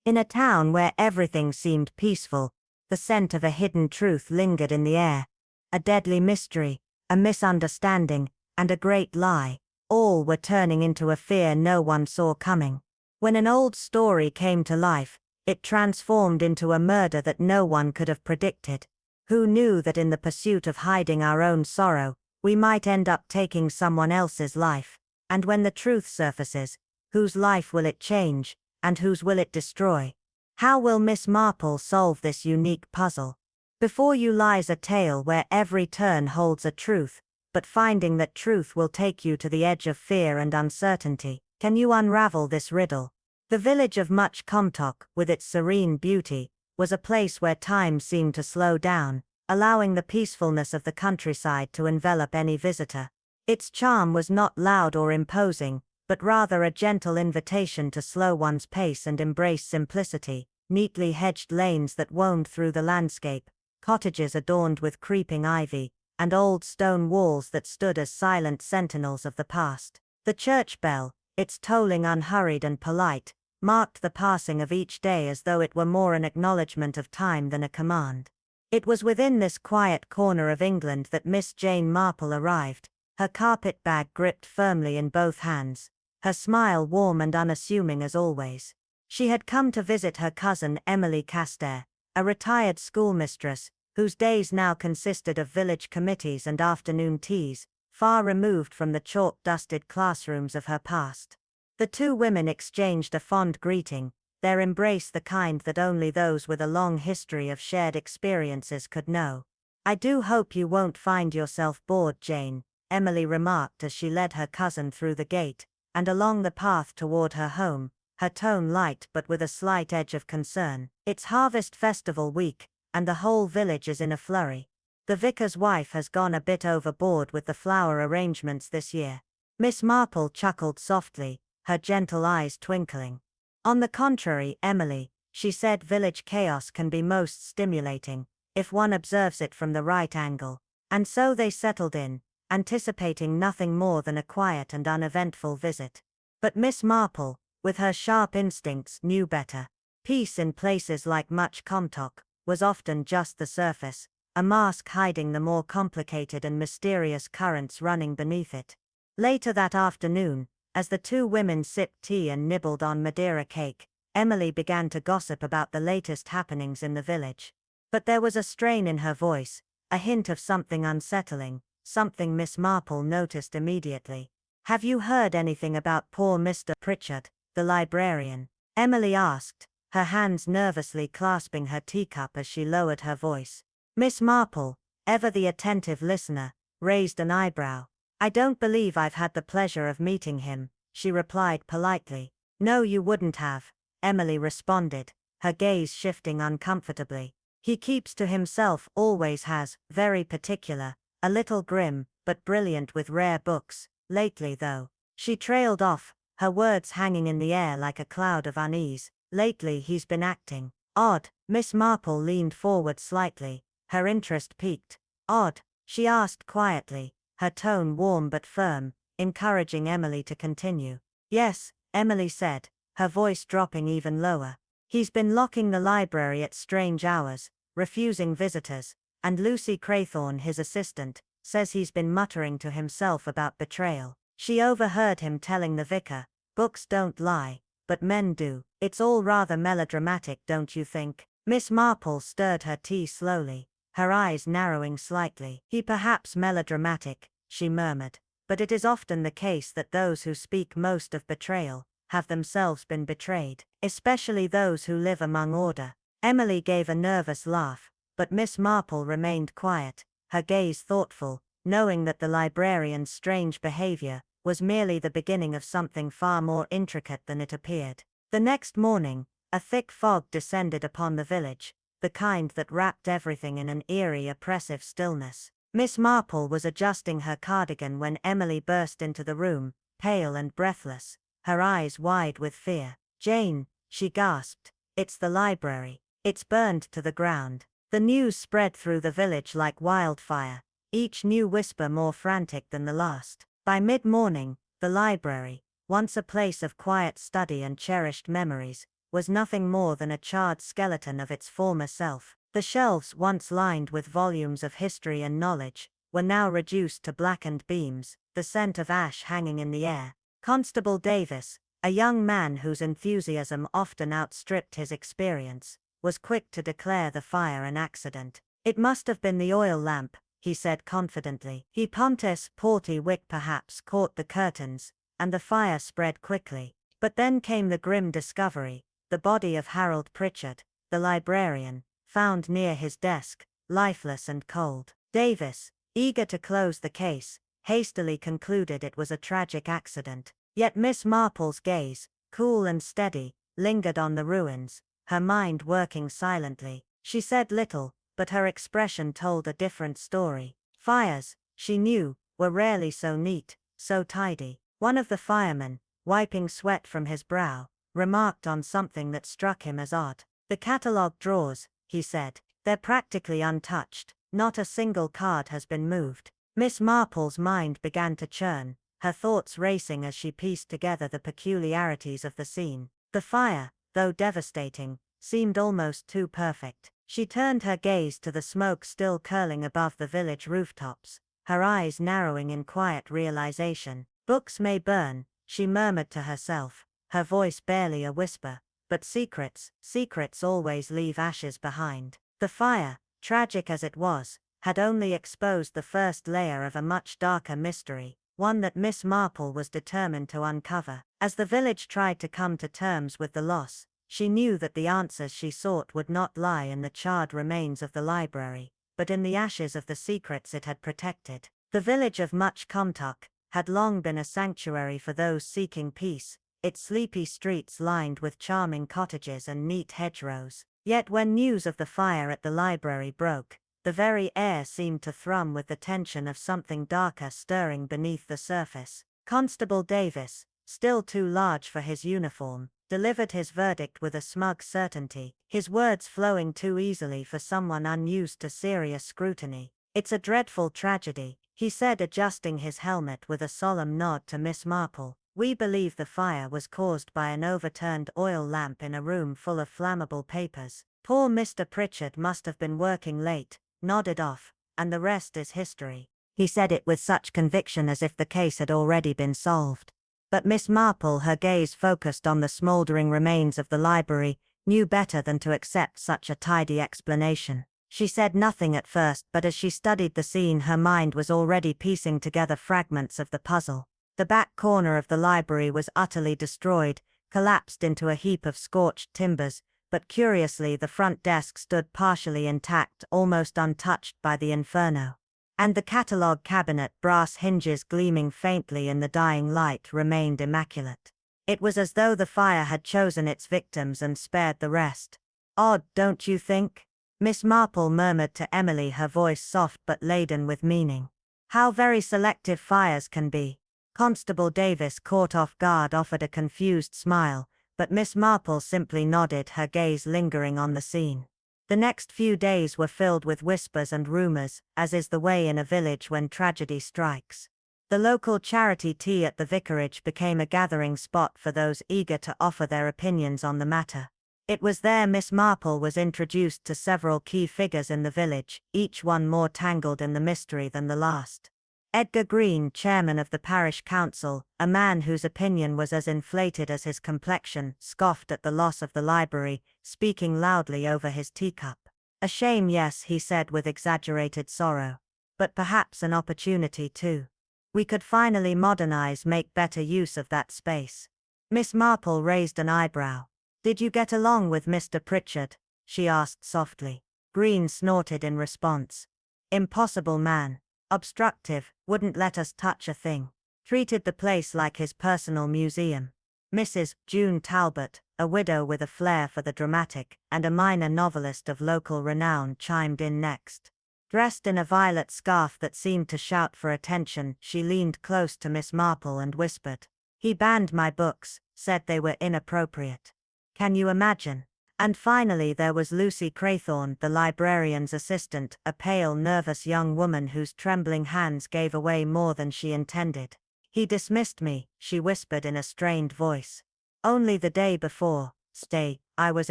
In a town where everything seemed peaceful, the scent of a hidden truth lingered in the air. A deadly mystery, a misunderstanding, and a great lie, all were turning into a fear no one saw coming. When an old story came to life, it transformed into a murder that no one could have predicted. Who knew that in the pursuit of hiding our own sorrow, we might end up taking someone else's life? And when the truth surfaces, whose life will it change, and whose will it destroy? How will Miss Marple solve this unique puzzle? Before you lies a tale where every turn holds a truth, but finding that truth will take you to the edge of fear and uncertainty. Can you unravel this riddle? The village of Much Comtock, with its serene beauty, was a place where time seemed to slow down, allowing the peacefulness of the countryside to envelop any visitor. Its charm was not loud or imposing, but rather a gentle invitation to slow one's pace and embrace simplicity. Neatly hedged lanes that wound through the landscape, cottages adorned with creeping ivy, and old stone walls that stood as silent sentinels of the past. The church bell, its tolling unhurried and polite, marked the passing of each day as though it were more an acknowledgement of time than a command. It was within this quiet corner of England that Miss Jane Marple arrived, her carpet bag gripped firmly in both hands, her smile warm and unassuming as always. She had come to visit her cousin Emily Castair, a retired schoolmistress, whose days now consisted of village committees and afternoon teas, far removed from the chalk-dusted classrooms of her past. The two women exchanged a fond greeting, their embrace the kind that only those with a long history of shared experiences could know. "I do hope you won't find yourself bored, Jane," Emily remarked as she led her cousin through the gate, and along the path toward her home, her tone light but with a slight edge of concern. "It's Harvest Festival week, and the whole village is in a flurry. The vicar's wife has gone a bit overboard with the flower arrangements this year." Miss Marple chuckled softly, her gentle eyes twinkling. "On the contrary, Emily," she said, "village chaos can be most stimulating, if one observes it from the right angle." And so they settled in, anticipating nothing more than a quiet and uneventful visit. But Miss Marple, with her sharp instincts, knew better. Peace in places like Much Comtock was often just the surface, a mask hiding the more complicated and mysterious currents running beneath it. Later that afternoon, as the two women sipped tea and nibbled on Madeira cake, Emily began to gossip about the latest happenings in the village. But there was a strain in her voice, a hint of something unsettling, something Miss Marple noticed immediately. "Have you heard anything about poor Mr. Pritchard, the librarian?" Emily asked, her hands nervously clasping her teacup as she lowered her voice. Miss Marple, ever the attentive listener, raised an eyebrow. "I don't believe I've had the pleasure of meeting him," she replied politely. "No, you wouldn't have," Emily responded, her gaze shifting uncomfortably. "He keeps to himself, always has, very particular, a little grim, but brilliant with rare books. Lately though," she trailed off, her words hanging in the air like a cloud of unease, "lately he's been acting odd." Miss Marple leaned forward slightly, her interest piqued. "Odd?" she asked quietly, her tone warm but firm, encouraging Emily to continue. "Yes," Emily said, her voice dropping even lower. "He's been locking the library at strange hours, refusing visitors, and Lucy Craythorne, his assistant, says he's been muttering to himself about betrayal. She overheard him telling the vicar, 'Books don't lie, but men do.' It's all rather melodramatic, don't you think?" Miss Marple stirred her tea slowly, her eyes narrowing slightly. "He perhaps melodramatic," she murmured, "but it is often the case that those who speak most of betrayal have themselves been betrayed, especially those who live among order." Emily gave a nervous laugh, but Miss Marple remained quiet, her gaze thoughtful, knowing that the librarian's strange behavior was merely the beginning of something far more intricate than it appeared. The next morning, a thick fog descended upon the village, the kind that wrapped everything in an eerie, oppressive stillness. Miss Marple was adjusting her cardigan when Emily burst into the room, pale and breathless, her eyes wide with fear. "Jane," she gasped, "it's the library. It's burned to the ground." The news spread through the village like wildfire, each new whisper more frantic than the last. By mid-morning, the library, once a place of quiet study and cherished memories, was nothing more than a charred skeleton of its former self. The shelves, once lined with volumes of history and knowledge, were now reduced to blackened beams, the scent of ash hanging in the air. Constable Davis, a young man whose enthusiasm often outstripped his experience, was quick to declare the fire an accident. "It must have been the oil lamp," he said confidently. "He Pontus Porty wick perhaps caught the curtains, and the fire spread quickly." But then came the grim discovery: the body of Harold Pritchard, the librarian, found near his desk, lifeless and cold. Davis, eager to close the case, hastily concluded it was a tragic accident. Yet Miss Marple's gaze, cool and steady, lingered on the ruins, her mind working silently. She said little, but her expression told a different story. Fires, she knew, were rarely so neat, so tidy. One of the firemen, wiping sweat from his brow, remarked on something that struck him as odd. "The catalogue drawers," he said. "They're practically untouched. Not a single card has been moved." Miss Marple's mind began to churn, her thoughts racing as she pieced together the peculiarities of the scene. The fire, though devastating, seemed almost too perfect. She turned her gaze to the smoke still curling above the village rooftops, her eyes narrowing in quiet realization. "Books may burn," she murmured to herself, her voice barely a whisper, "but secrets always leave ashes behind." The fire, tragic as it was, had only exposed the first layer of a much darker mystery, one that Miss Marple was determined to uncover. As the village tried to come to terms with the loss, she knew that the answers she sought would not lie in the charred remains of the library, but in the ashes of the secrets it had protected. The village of Much Comtuck had long been a sanctuary for those seeking peace, its sleepy streets lined with charming cottages and neat hedgerows. Yet when news of the fire at the library broke, the very air seemed to thrum with the tension of something darker stirring beneath the surface. Constable Davis, still too large for his uniform, delivered his verdict with a smug certainty, his words flowing too easily for someone unused to serious scrutiny. "It's a dreadful tragedy," he said, adjusting his helmet with a solemn nod to Miss Marple. "We believe the fire was caused by an overturned oil lamp in a room full of flammable papers. Poor Mr. Pritchard must have been working late, nodded off, and the rest is history." He said it with such conviction as if the case had already been solved. But Miss Marple, her gaze focused on the smouldering remains of the library, knew better than to accept such a tidy explanation. She said nothing at first, but as she studied the scene her mind was already piecing together fragments of the puzzle. The back corner of the library was utterly destroyed, collapsed into a heap of scorched timbers, but curiously the front desk stood partially intact, almost untouched by the inferno. And the catalogue cabinet, brass hinges gleaming faintly in the dying light, remained immaculate. It was as though the fire had chosen its victims and spared the rest. "Odd, don't you think?" Miss Marple murmured to Emily, her voice soft but laden with meaning. "How very selective fires can be." Constable Davis, caught off guard, offered a confused smile, but Miss Marple simply nodded, her gaze lingering on the scene. The next few days were filled with whispers and rumors, as is the way in a village when tragedy strikes. The local charity tea at the vicarage became a gathering spot for those eager to offer their opinions on the matter. It was there Miss Marple was introduced to several key figures in the village, each one more tangled in the mystery than the last. Edgar Green, chairman of the parish council, a man whose opinion was as inflated as his complexion, scoffed at the loss of the library, speaking loudly over his teacup. "A shame, yes," he said with exaggerated sorrow. "But perhaps an opportunity too. We could finally modernize, make better use of that space." Miss Marple raised an eyebrow. "Did you get along with Mr. Pritchard?" she asked softly. Green snorted in response. "Impossible man. Obstructive, wouldn't let us touch a thing. Treated the place like his personal museum." Mrs. June Talbot, a widow with a flair for the dramatic, and a minor novelist of local renown, chimed in next. Dressed in a violet scarf that seemed to shout for attention, she leaned close to Miss Marple and whispered, "He banned my books, said they were inappropriate. Can you imagine?" And finally there was Lucy Craythorne, the librarian's assistant, a pale, nervous young woman whose trembling hands gave away more than she intended. "He dismissed me," she whispered in a strained voice. "Only the day before," Stay, I was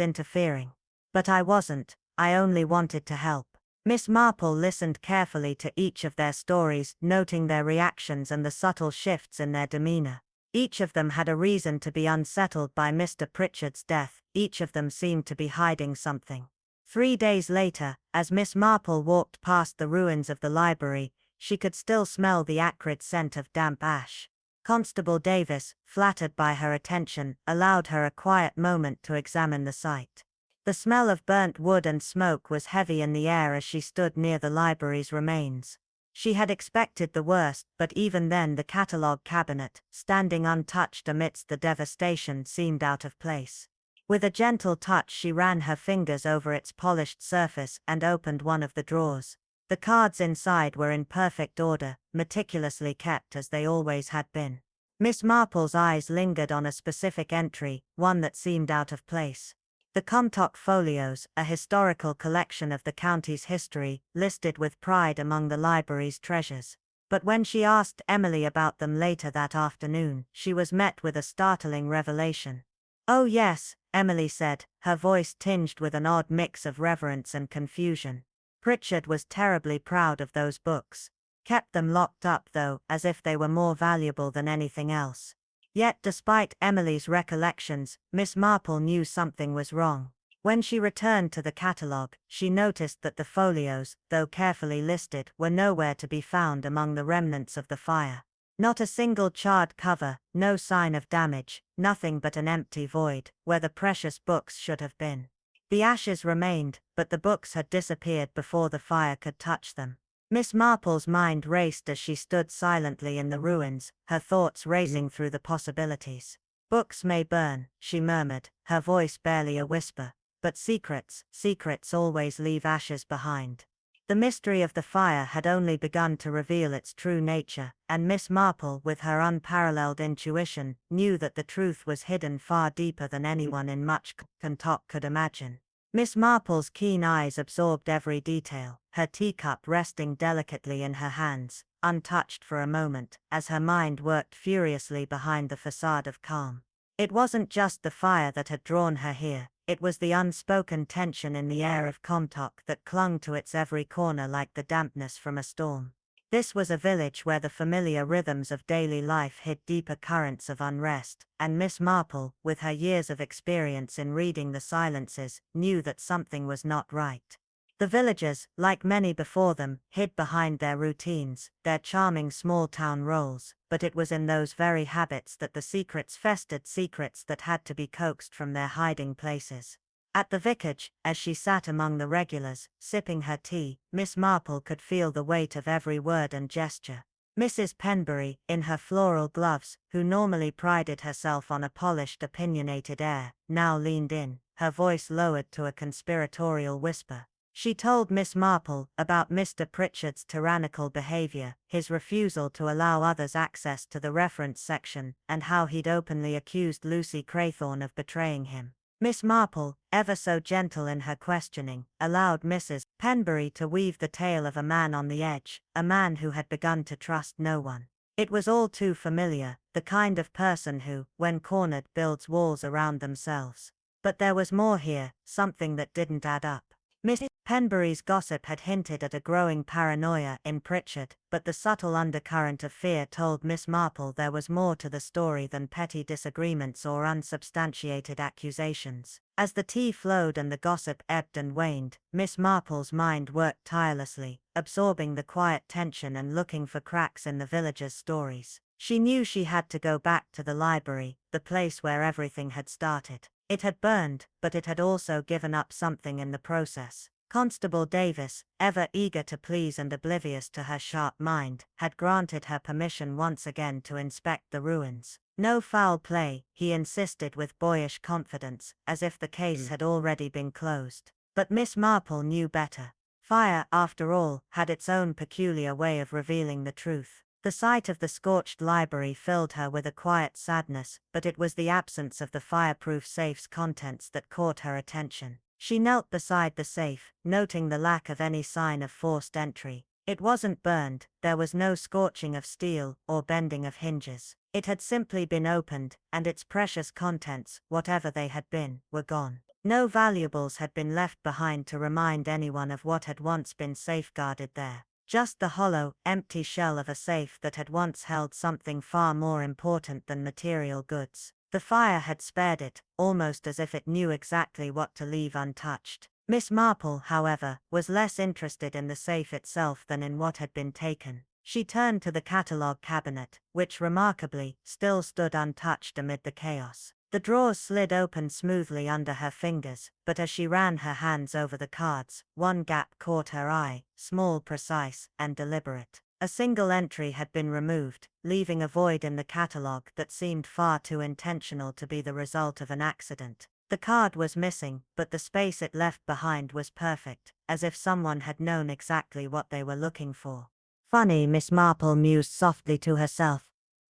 interfering. But I wasn't, I only wanted to help. Miss Marple listened carefully to each of their stories, noting their reactions and the subtle shifts in their demeanor. Each of them had a reason to be unsettled by Mr. Pritchard's death, each of them seemed to be hiding something. 3 days later, as Miss Marple walked past the ruins of the library, she could still smell the acrid scent of damp ash. Constable Davis, flattered by her attention, allowed her a quiet moment to examine the site. The smell of burnt wood and smoke was heavy in the air as she stood near the library's remains. She had expected the worst, but even then the catalogue cabinet, standing untouched amidst the devastation, seemed out of place. With a gentle touch she ran her fingers over its polished surface and opened one of the drawers. The cards inside were in perfect order, meticulously kept as they always had been. Miss Marple's eyes lingered on a specific entry, one that seemed out of place. The Comtock Folios, a historical collection of the county's history, listed with pride among the library's treasures. But when she asked Emily about them later that afternoon, she was met with a startling revelation. "Oh yes," Emily said, her voice tinged with an odd mix of reverence and confusion. "Pritchard was terribly proud of those books. Kept them locked up though, as if they were more valuable than anything else." Yet despite Emily's recollections, Miss Marple knew something was wrong. When she returned to the catalogue, she noticed that the folios, though carefully listed, were nowhere to be found among the remnants of the fire. Not a single charred cover, no sign of damage, nothing but an empty void, where the precious books should have been. The ashes remained, but the books had disappeared before the fire could touch them. Miss Marple's mind raced as she stood silently in the ruins, her thoughts racing through the possibilities. "Books may burn," she murmured, her voice barely a whisper, "but secrets always leave ashes behind." The mystery of the fire had only begun to reveal its true nature, and Miss Marple, with her unparalleled intuition, knew that the truth was hidden far deeper than anyone in much Comtock could imagine. Miss Marple's keen eyes absorbed every detail, her teacup resting delicately in her hands, untouched for a moment, as her mind worked furiously behind the facade of calm. It wasn't just the fire that had drawn her here, it was the unspoken tension in the air of Comtock that clung to its every corner like the dampness from a storm. This was a village where the familiar rhythms of daily life hid deeper currents of unrest, and Miss Marple, with her years of experience in reading the silences, knew that something was not right. The villagers, like many before them, hid behind their routines, their charming small-town roles, but it was in those very habits that the secrets festered, secrets that had to be coaxed from their hiding places. At the vicarage, as she sat among the regulars, sipping her tea, Miss Marple could feel the weight of every word and gesture. Mrs. Penbury, in her floral gloves, who normally prided herself on a polished, opinionated air, now leaned in, her voice lowered to a conspiratorial whisper. She told Miss Marple about Mr. Pritchard's tyrannical behavior, his refusal to allow others access to the reference section, and how he'd openly accused Lucy Craythorne of betraying him. Miss Marple, ever so gentle in her questioning, allowed Mrs. Penbury to weave the tale of a man on the edge, a man who had begun to trust no one. It was all too familiar, the kind of person who, when cornered, builds walls around themselves. But there was more here, something that didn't add up. Miss Penbury's gossip had hinted at a growing paranoia in Pritchard, but the subtle undercurrent of fear told Miss Marple there was more to the story than petty disagreements or unsubstantiated accusations. As the tea flowed and the gossip ebbed and waned, Miss Marple's mind worked tirelessly, absorbing the quiet tension and looking for cracks in the villagers' stories. She knew she had to go back to the library, the place where everything had started. It had burned, but it had also given up something in the process. Constable Davis, ever eager to please and oblivious to her sharp mind, had granted her permission once again to inspect the ruins. No foul play, he insisted with boyish confidence, as if the case had already been closed. But Miss Marple knew better. Fire, after all, had its own peculiar way of revealing the truth. The sight of the scorched library filled her with a quiet sadness, but it was the absence of the fireproof safe's contents that caught her attention. She knelt beside the safe, noting the lack of any sign of forced entry. It wasn't burned, there was no scorching of steel or bending of hinges. It had simply been opened, and its precious contents, whatever they had been, were gone. No valuables had been left behind to remind anyone of what had once been safeguarded there. Just the hollow, empty shell of a safe that had once held something far more important than material goods. The fire had spared it, almost as if it knew exactly what to leave untouched. Miss Marple, however, was less interested in the safe itself than in what had been taken. She turned to the catalogue cabinet, which remarkably, still stood untouched amid the chaos. The drawers slid open smoothly under her fingers, but as she ran her hands over the cards, one gap caught her eye, small, precise, and deliberate. A single entry had been removed, leaving a void in the catalogue that seemed far too intentional to be the result of an accident. The card was missing, but the space it left behind was perfect, as if someone had known exactly what they were looking for. Funny, Miss Marple mused softly to herself.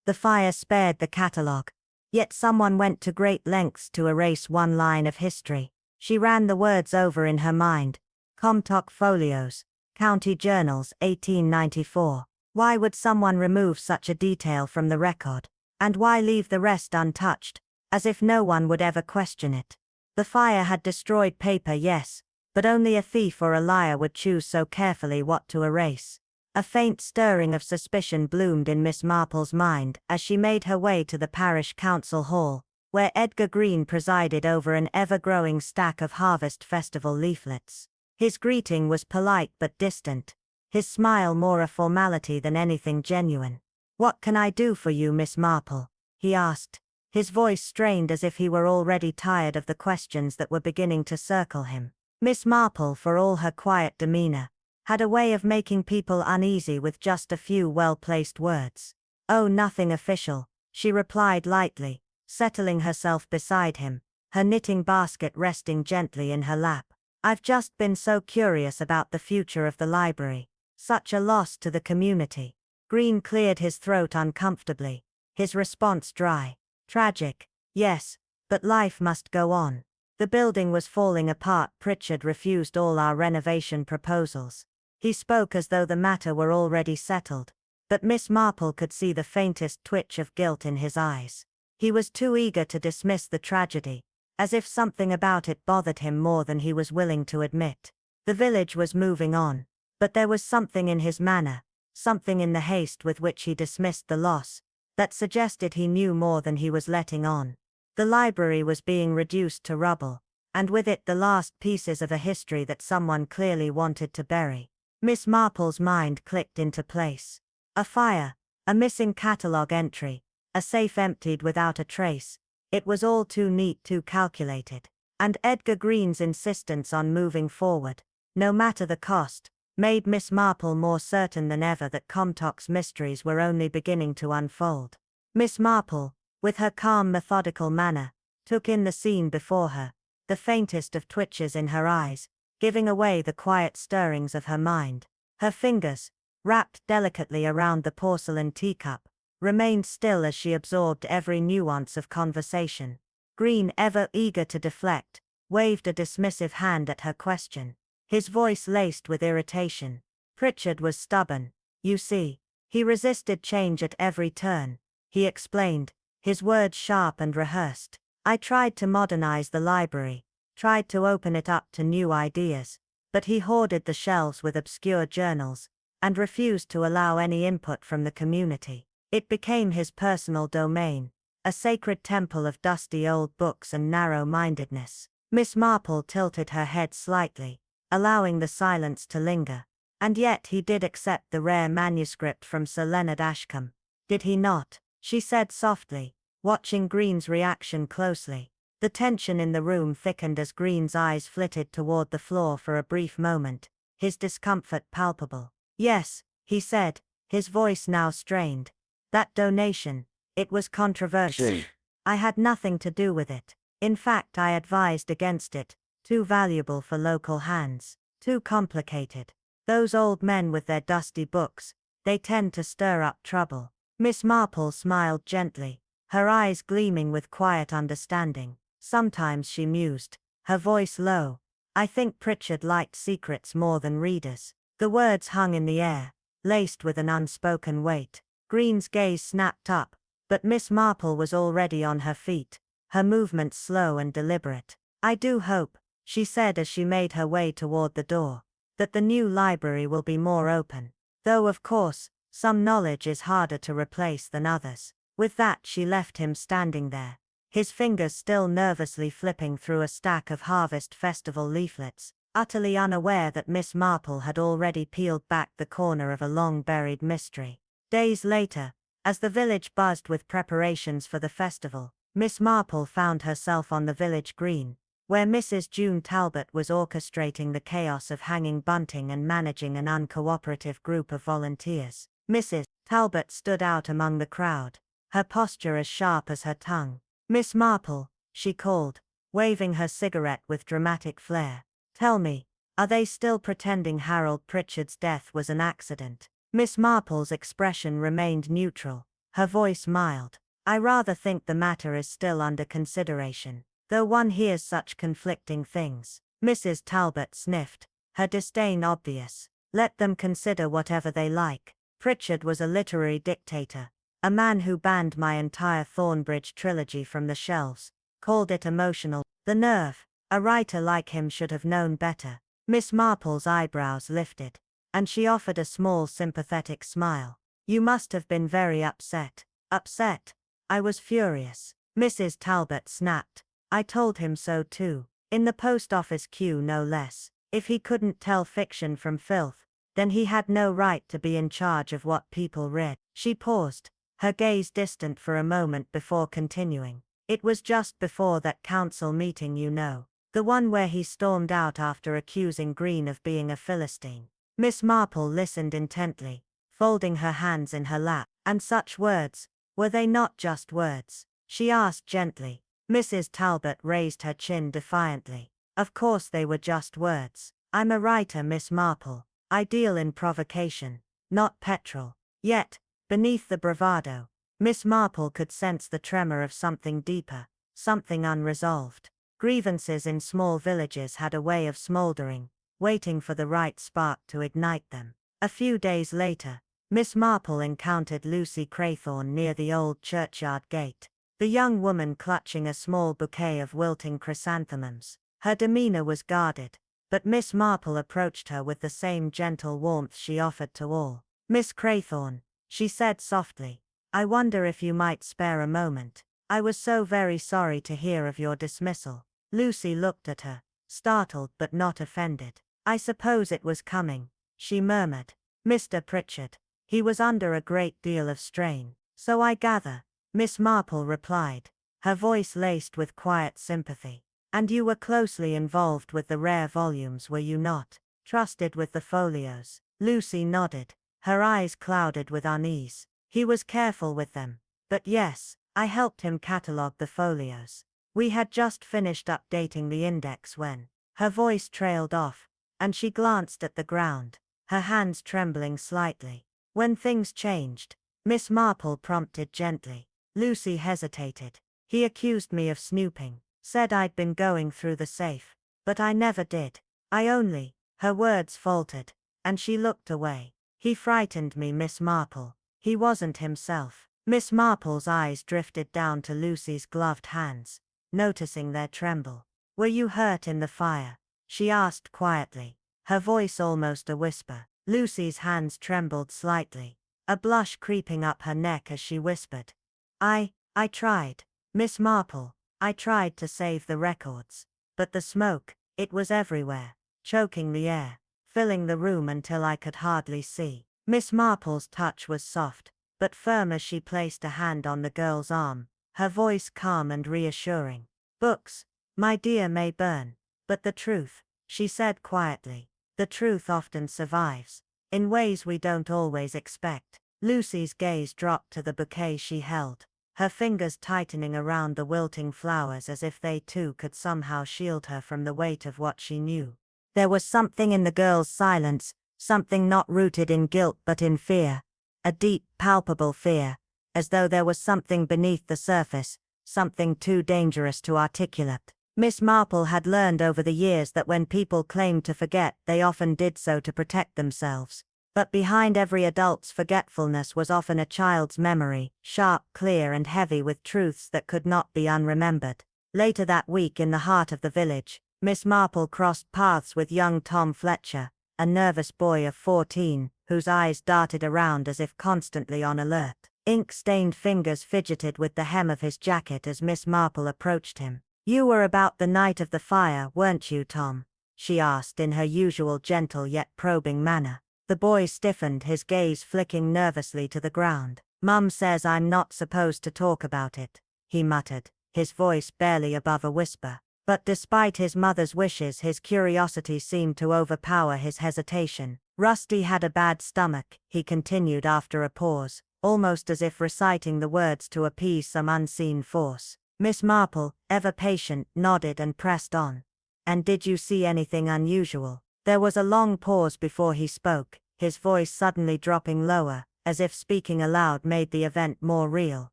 The fire spared the catalogue. Yet someone went to great lengths to erase one line of history. She ran the words over in her mind. Comtock Folios, County Journals, 1894. Why would someone remove such a detail from the record? And why leave the rest untouched, as if no one would ever question it? The fire had destroyed paper, yes, but only a thief or a liar would choose so carefully what to erase. A faint stirring of suspicion bloomed in Miss Marple's mind as she made her way to the parish council hall, where Edgar Green presided over an ever-growing stack of Harvest Festival leaflets. His greeting was polite but distant, his smile more a formality than anything genuine. "What can I do for you, Miss Marple?" he asked, his voice strained as if he were already tired of the questions that were beginning to circle him. Miss Marple, for all her quiet demeanor, had a way of making people uneasy with just a few well-placed words. "Oh, nothing official," she replied lightly, settling herself beside him, her knitting basket resting gently in her lap. "I've just been so curious about the future of the library. Such a loss to the community." Green cleared his throat uncomfortably, his response dry. "Tragic, yes, but life must go on. The building was falling apart. Pritchard refused all our renovation proposals." He spoke as though the matter were already settled, but Miss Marple could see the faintest twitch of guilt in his eyes. He was too eager to dismiss the tragedy, as if something about it bothered him more than he was willing to admit. The village was moving on, but there was something in his manner, something in the haste with which he dismissed the loss, that suggested he knew more than he was letting on. The library was being reduced to rubble, and with it the last pieces of a history that someone clearly wanted to bury. Miss Marple's mind clicked into place. A fire, a missing catalogue entry, a safe emptied without a trace. It was all too neat, too calculated. And Edgar Green's insistence on moving forward, no matter the cost, made Miss Marple more certain than ever that Comtock's mysteries were only beginning to unfold. Miss Marple, with her calm, methodical manner, took in the scene before her, the faintest of twitches in her eyes, giving away the quiet stirrings of her mind. Her fingers, wrapped delicately around the porcelain teacup, remained still as she absorbed every nuance of conversation. Green, ever eager to deflect, waved a dismissive hand at her question, his voice laced with irritation. Pritchard was stubborn, you see. He resisted change at every turn, he explained, his words sharp and rehearsed. I tried to modernize the library, tried to open it up to new ideas, but he hoarded the shelves with obscure journals, and refused to allow any input from the community. It became his personal domain, a sacred temple of dusty old books and narrow-mindedness. Miss Marple tilted her head slightly, allowing the silence to linger. "And yet he did accept the rare manuscript from Sir Leonard Ashcombe, did he not?" she said softly, watching Green's reaction closely. The tension in the room thickened as Green's eyes flitted toward the floor for a brief moment, his discomfort palpable. "Yes," he said, his voice now strained. "That donation, it was controversial. I had nothing to do with it. In fact, I advised against it. Too valuable for local hands, too complicated. Those old men with their dusty books, they tend to stir up trouble." Miss Marple smiled gently, her eyes gleaming with quiet understanding. Sometimes, she mused, her voice low, "I think Pritchard liked secrets more than readers. The words hung in the air, laced with an unspoken weight. Green's gaze snapped up, but Miss Marple was already on her feet, her movements slow and deliberate. "I do hope," she said as she made her way toward the door, "that the new library will be more open. Though of course, some knowledge is harder to replace than others." With that she left him standing there, his fingers still nervously flipping through a stack of Harvest Festival leaflets, utterly unaware that Miss Marple had already peeled back the corner of a long-buried mystery. Days later, as the village buzzed with preparations for the festival, Miss Marple found herself on the village green, where Mrs. June Talbot was orchestrating the chaos of hanging bunting and managing an uncooperative group of volunteers. Mrs. Talbot stood out among the crowd, her posture as sharp as her tongue. "Miss Marple," she called, waving her cigarette with dramatic flair. "Tell me, are they still pretending Harold Pritchard's death was an accident?" Miss Marple's expression remained neutral, her voice mild. "I rather think the matter is still under consideration, though one hears such conflicting things." Mrs. Talbot sniffed, her disdain obvious. "Let them consider whatever they like. Pritchard was a literary dictator, a man who banned my entire Thornbridge trilogy from the shelves, called it emotional. The nerve! A writer like him should have known better." Miss Marple's eyebrows lifted, and she offered a small sympathetic smile. "You must have been very upset." "Upset? I was furious," Mrs. Talbot snapped. "I told him so too. In the post office queue no less. If he couldn't tell fiction from filth, then he had no right to be in charge of what people read." She paused, her gaze distant for a moment before continuing. "It was just before that council meeting, you know. The one where he stormed out after accusing Green of being a Philistine." Miss Marple listened intently, folding her hands in her lap. "And such words, were they not just words?" she asked gently. Mrs. Talbot raised her chin defiantly. "Of course they were just words. I'm a writer, Miss Marple. I deal in provocation, not petrol." Yet, beneath the bravado, Miss Marple could sense the tremor of something deeper, something unresolved. Grievances in small villages had a way of smoldering, waiting for the right spark to ignite them. A few days later, Miss Marple encountered Lucy Craythorne near the old churchyard gate, the young woman clutching a small bouquet of wilting chrysanthemums. Her demeanor was guarded, but Miss Marple approached her with the same gentle warmth she offered to all. "Miss Craythorne," she said softly, "I wonder if you might spare a moment. I was so very sorry to hear of your dismissal." Lucy looked at her, startled but not offended. "I suppose it was coming," she murmured. "Mr. Pritchard. He was under a great deal of strain." "So I gather," Miss Marple replied, her voice laced with quiet sympathy. "And you were closely involved with the rare volumes, were you not? Trusted with the folios?" Lucy nodded, her eyes clouded with unease. "He was careful with them. But yes, I helped him catalogue the folios. We had just finished updating the index when—" Her voice trailed off, and she glanced at the ground, her hands trembling slightly. "When things changed," Miss Marple prompted gently. Lucy hesitated. "He accused me of snooping, said I'd been going through the safe. But I never did. I only—" Her words faltered, and she looked away. "He frightened me, Miss Marple. He wasn't himself." Miss Marple's eyes drifted down to Lucy's gloved hands, noticing their tremble. "Were you hurt in the fire?" she asked quietly, her voice almost a whisper. Lucy's hands trembled slightly, a blush creeping up her neck as she whispered, I tried, Miss Marple, I tried to save the records. But the smoke, it was everywhere, choking the air, filling the room until I could hardly see." Miss Marple's touch was soft, but firm as she placed a hand on the girl's arm, her voice calm and reassuring. "Books, my dear, may burn, but the truth," she said quietly, "the truth often survives, in ways we don't always expect." Lucy's gaze dropped to the bouquet she held, her fingers tightening around the wilting flowers as if they too could somehow shield her from the weight of what she knew. There was something in the girl's silence, something not rooted in guilt but in fear, a deep, palpable fear, as though there was something beneath the surface, something too dangerous to articulate. Miss Marple had learned over the years that when people claimed to forget, they often did so to protect themselves. But behind every adult's forgetfulness was often a child's memory, sharp, clear and heavy with truths that could not be unremembered. Later that week in the heart of the village, Miss Marple crossed paths with young Tom Fletcher, a nervous boy of 14, whose eyes darted around as if constantly on alert. Ink-stained fingers fidgeted with the hem of his jacket as Miss Marple approached him. "You were about the night of the fire, weren't you, Tom?" she asked in her usual gentle yet probing manner. The boy stiffened, his gaze flicking nervously to the ground. "Mum says I'm not supposed to talk about it," he muttered, his voice barely above a whisper. But despite his mother's wishes, his curiosity seemed to overpower his hesitation. "Rusty had a bad stomach," he continued after a pause, almost as if reciting the words to appease some unseen force. Miss Marple, ever patient, nodded and pressed on. "And did you see anything unusual?" There was a long pause before he spoke, his voice suddenly dropping lower, as if speaking aloud made the event more real.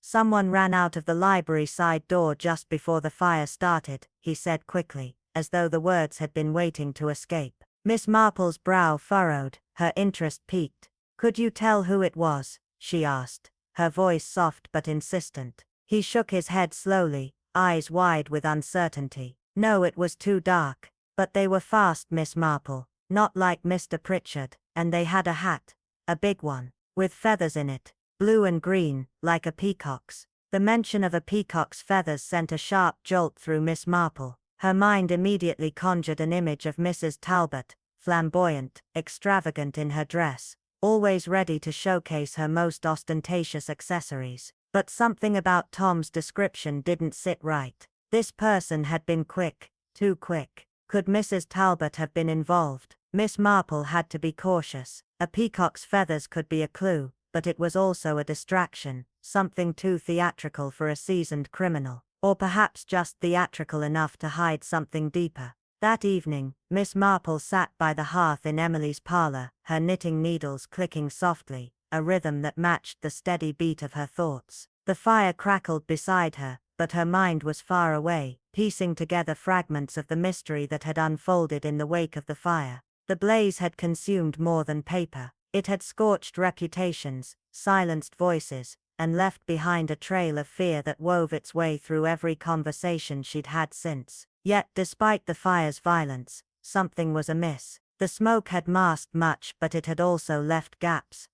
"Someone ran out of the library side door just before the fire started," he said quickly, as though the words had been waiting to escape. Miss Marple's brow furrowed, her interest piqued. "Could you tell who it was?" she asked, her voice soft but insistent. He shook his head slowly, eyes wide with uncertainty. "No, it was too dark. But they were fast, Miss Marple, not like Mr. Pritchard, and they had a hat, a big one, with feathers in it, blue and green, like a peacock's." The mention of a peacock's feathers sent a sharp jolt through Miss Marple. Her mind immediately conjured an image of Mrs. Talbot, flamboyant, extravagant in her dress, always ready to showcase her most ostentatious accessories. But something about Tom's description didn't sit right. This person had been quick, too quick. Could Mrs. Talbot have been involved? Miss Marple had to be cautious. A peacock's feathers could be a clue, but it was also a distraction, something too theatrical for a seasoned criminal, or perhaps just theatrical enough to hide something deeper. That evening, Miss Marple sat by the hearth in Emily's parlor, her knitting needles clicking softly, a rhythm that matched the steady beat of her thoughts. The fire crackled beside her, but her mind was far away, piecing together fragments of the mystery that had unfolded in the wake of the fire. The blaze had consumed more than paper. It had scorched reputations, silenced voices, and left behind a trail of fear that wove its way through every conversation she'd had since. Yet despite the fire's violence, something was amiss. The smoke had masked much, but it had also left gaps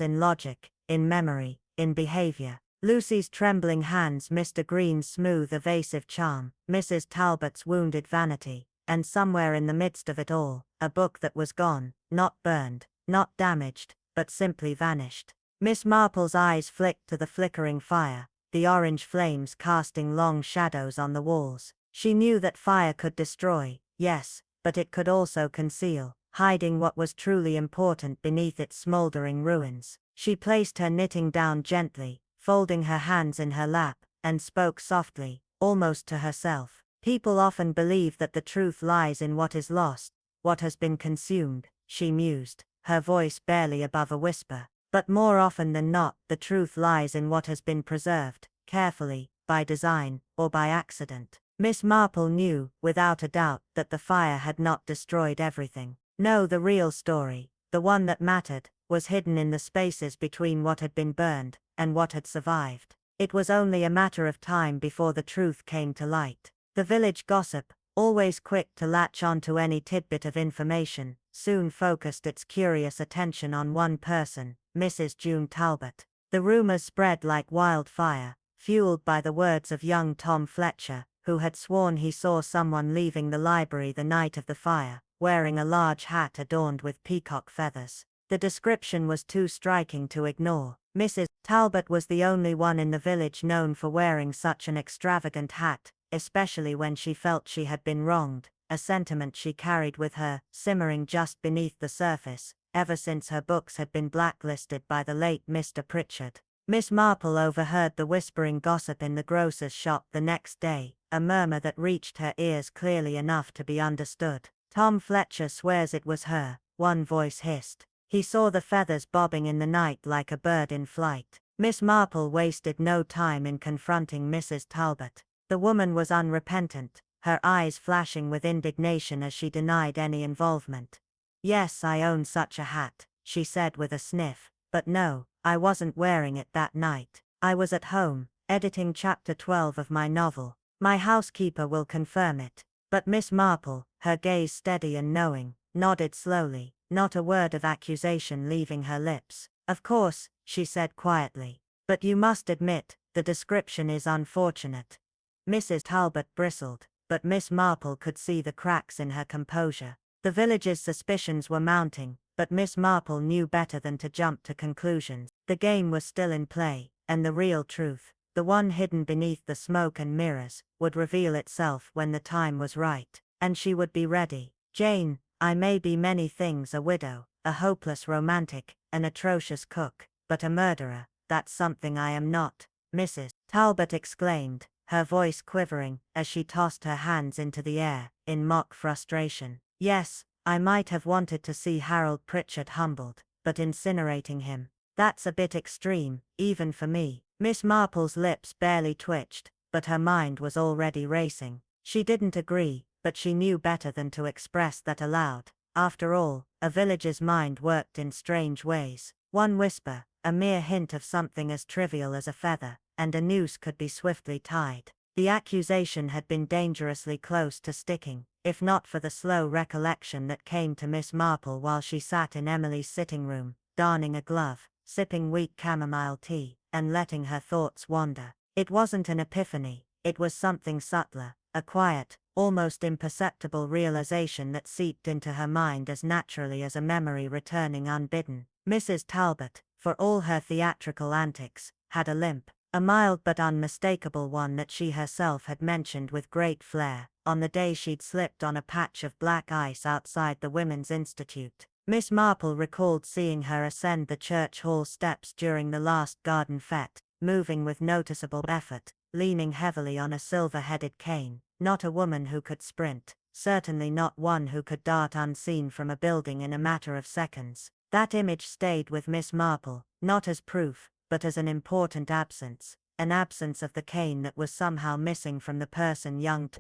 in logic, in memory, in behavior. Lucy's trembling hands, Mr. Green's smooth evasive charm, Mrs. Talbot's wounded vanity, and somewhere in the midst of it all, a book that was gone, not burned, not damaged, but simply vanished. Miss Marple's eyes flicked to the flickering fire, the orange flames casting long shadows on the walls. She knew that fire could destroy, yes, but it could also conceal, hiding what was truly important beneath its smoldering ruins. She placed her knitting down gently, folding her hands in her lap, and spoke softly, almost to herself. "People often believe that the truth lies in what is lost, what has been consumed," she mused, her voice barely above a whisper. "But more often than not, the truth lies in what has been preserved, carefully, by design, or by accident." Miss Marple knew, without a doubt, that the fire had not destroyed everything. No, the real story, the one that mattered, was hidden in the spaces between what had been burned and what had survived. It was only a matter of time before the truth came to light. The village gossip, always quick to latch onto any tidbit of information, soon focused its curious attention on one person, Mrs. June Talbot. The rumors spread like wildfire, fueled by the words of young Tom Fletcher, who had sworn he saw someone leaving the library the night of the fire, wearing a large hat adorned with peacock feathers. The description was too striking to ignore. Mrs. Talbot was the only one in the village known for wearing such an extravagant hat, especially when she felt she had been wronged, a sentiment she carried with her, simmering just beneath the surface, ever since her books had been blacklisted by the late Mr. Pritchard. Miss Marple overheard the whispering gossip in the grocer's shop the next day, a murmur that reached her ears clearly enough to be understood. "Tom Fletcher swears it was her," one voice hissed. "He saw the feathers bobbing in the night like a bird in flight." Miss Marple wasted no time in confronting Mrs. Talbot. The woman was unrepentant, her eyes flashing with indignation as she denied any involvement. "Yes, I own such a hat," she said with a sniff, "but no, I wasn't wearing it that night. I was at home, editing chapter 12 of my novel. My housekeeper will confirm it." But Miss Marple, her gaze steady and knowing, nodded slowly, not a word of accusation leaving her lips. "Of course," she said quietly. "But you must admit, the description is unfortunate." Mrs. Talbot bristled, but Miss Marple could see the cracks in her composure. The village's suspicions were mounting, but Miss Marple knew better than to jump to conclusions. The game was still in play, and the real truth, the one hidden beneath the smoke and mirrors, would reveal itself when the time was right, and she would be ready. "Jane, I may be many things: a widow, a hopeless romantic, an atrocious cook, but a murderer, that's something I am not," Mrs. Talbot exclaimed, her voice quivering, as she tossed her hands into the air, in mock frustration. "Yes, I might have wanted to see Harold Pritchard humbled, but incinerating him, that's a bit extreme, even for me." Miss Marple's lips barely twitched, but her mind was already racing. She didn't agree, but she knew better than to express that aloud. After all, a village's mind worked in strange ways. One whisper, a mere hint of something as trivial as a feather, and a noose could be swiftly tied. The accusation had been dangerously close to sticking, if not for the slow recollection that came to Miss Marple while she sat in Emily's sitting room, darning a glove, sipping weak chamomile tea, and letting her thoughts wander. It wasn't an epiphany, it was something subtler, a quiet, almost imperceptible realization that seeped into her mind as naturally as a memory returning unbidden. Mrs. Talbot, for all her theatrical antics, had a limp, a mild but unmistakable one that she herself had mentioned with great flair, on the day she'd slipped on a patch of black ice outside the Women's Institute. Miss Marple recalled seeing her ascend the church hall steps during the last garden fete, moving with noticeable effort, leaning heavily on a silver-headed cane, not a woman who could sprint, certainly not one who could dart unseen from a building in a matter of seconds. That image stayed with Miss Marple, not as proof, but as an important absence, an absence of the cane that was somehow missing from the person young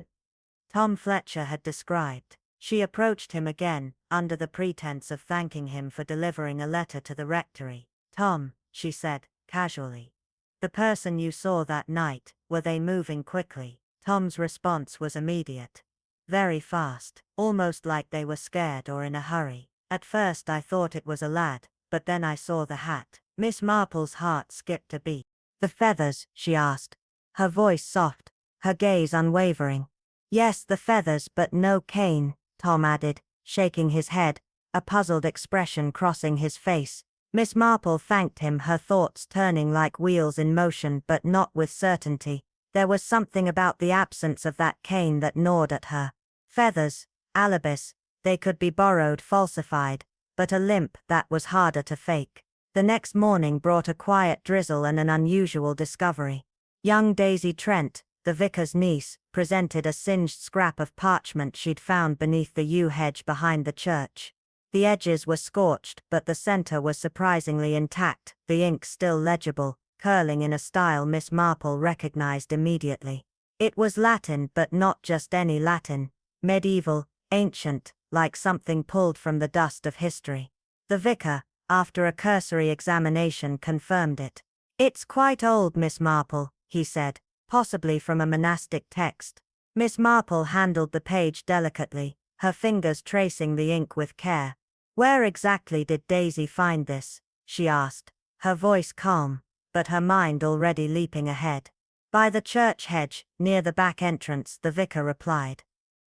Tom Fletcher had described. She approached him again, under the pretense of thanking him for delivering a letter to the rectory. "Tom," she said, casually, "the person you saw that night, were they moving quickly?" Tom's response was immediate. "Very fast, almost like they were scared or in a hurry. At first I thought it was a lad, but then I saw the hat." Miss Marple's heart skipped a beat. "The feathers?" she asked, her voice soft, her gaze unwavering. "Yes, the feathers, but no cane," Tom added, shaking his head, a puzzled expression crossing his face. Miss Marple thanked him, her thoughts turning like wheels in motion but not with certainty. There was something about the absence of that cane that gnawed at her. Feathers, alibis, they could be borrowed, falsified, but a limp that was harder to fake. The next morning brought a quiet drizzle and an unusual discovery. Young Daisy Trent, the vicar's niece, presented a singed scrap of parchment she'd found beneath the yew hedge behind the church. The edges were scorched, but the center was surprisingly intact, the ink still legible, curling in a style Miss Marple recognized immediately. It was Latin, but not just any Latin. Medieval, ancient, like something pulled from the dust of history. The vicar, after a cursory examination, confirmed it. "It's quite old, Miss Marple," he said, "possibly from a monastic text." Miss Marple handled the page delicately, her fingers tracing the ink with care. "Where exactly did Daisy find this?" she asked, her voice calm, but her mind already leaping ahead. "By the church hedge, near the back entrance," the vicar replied.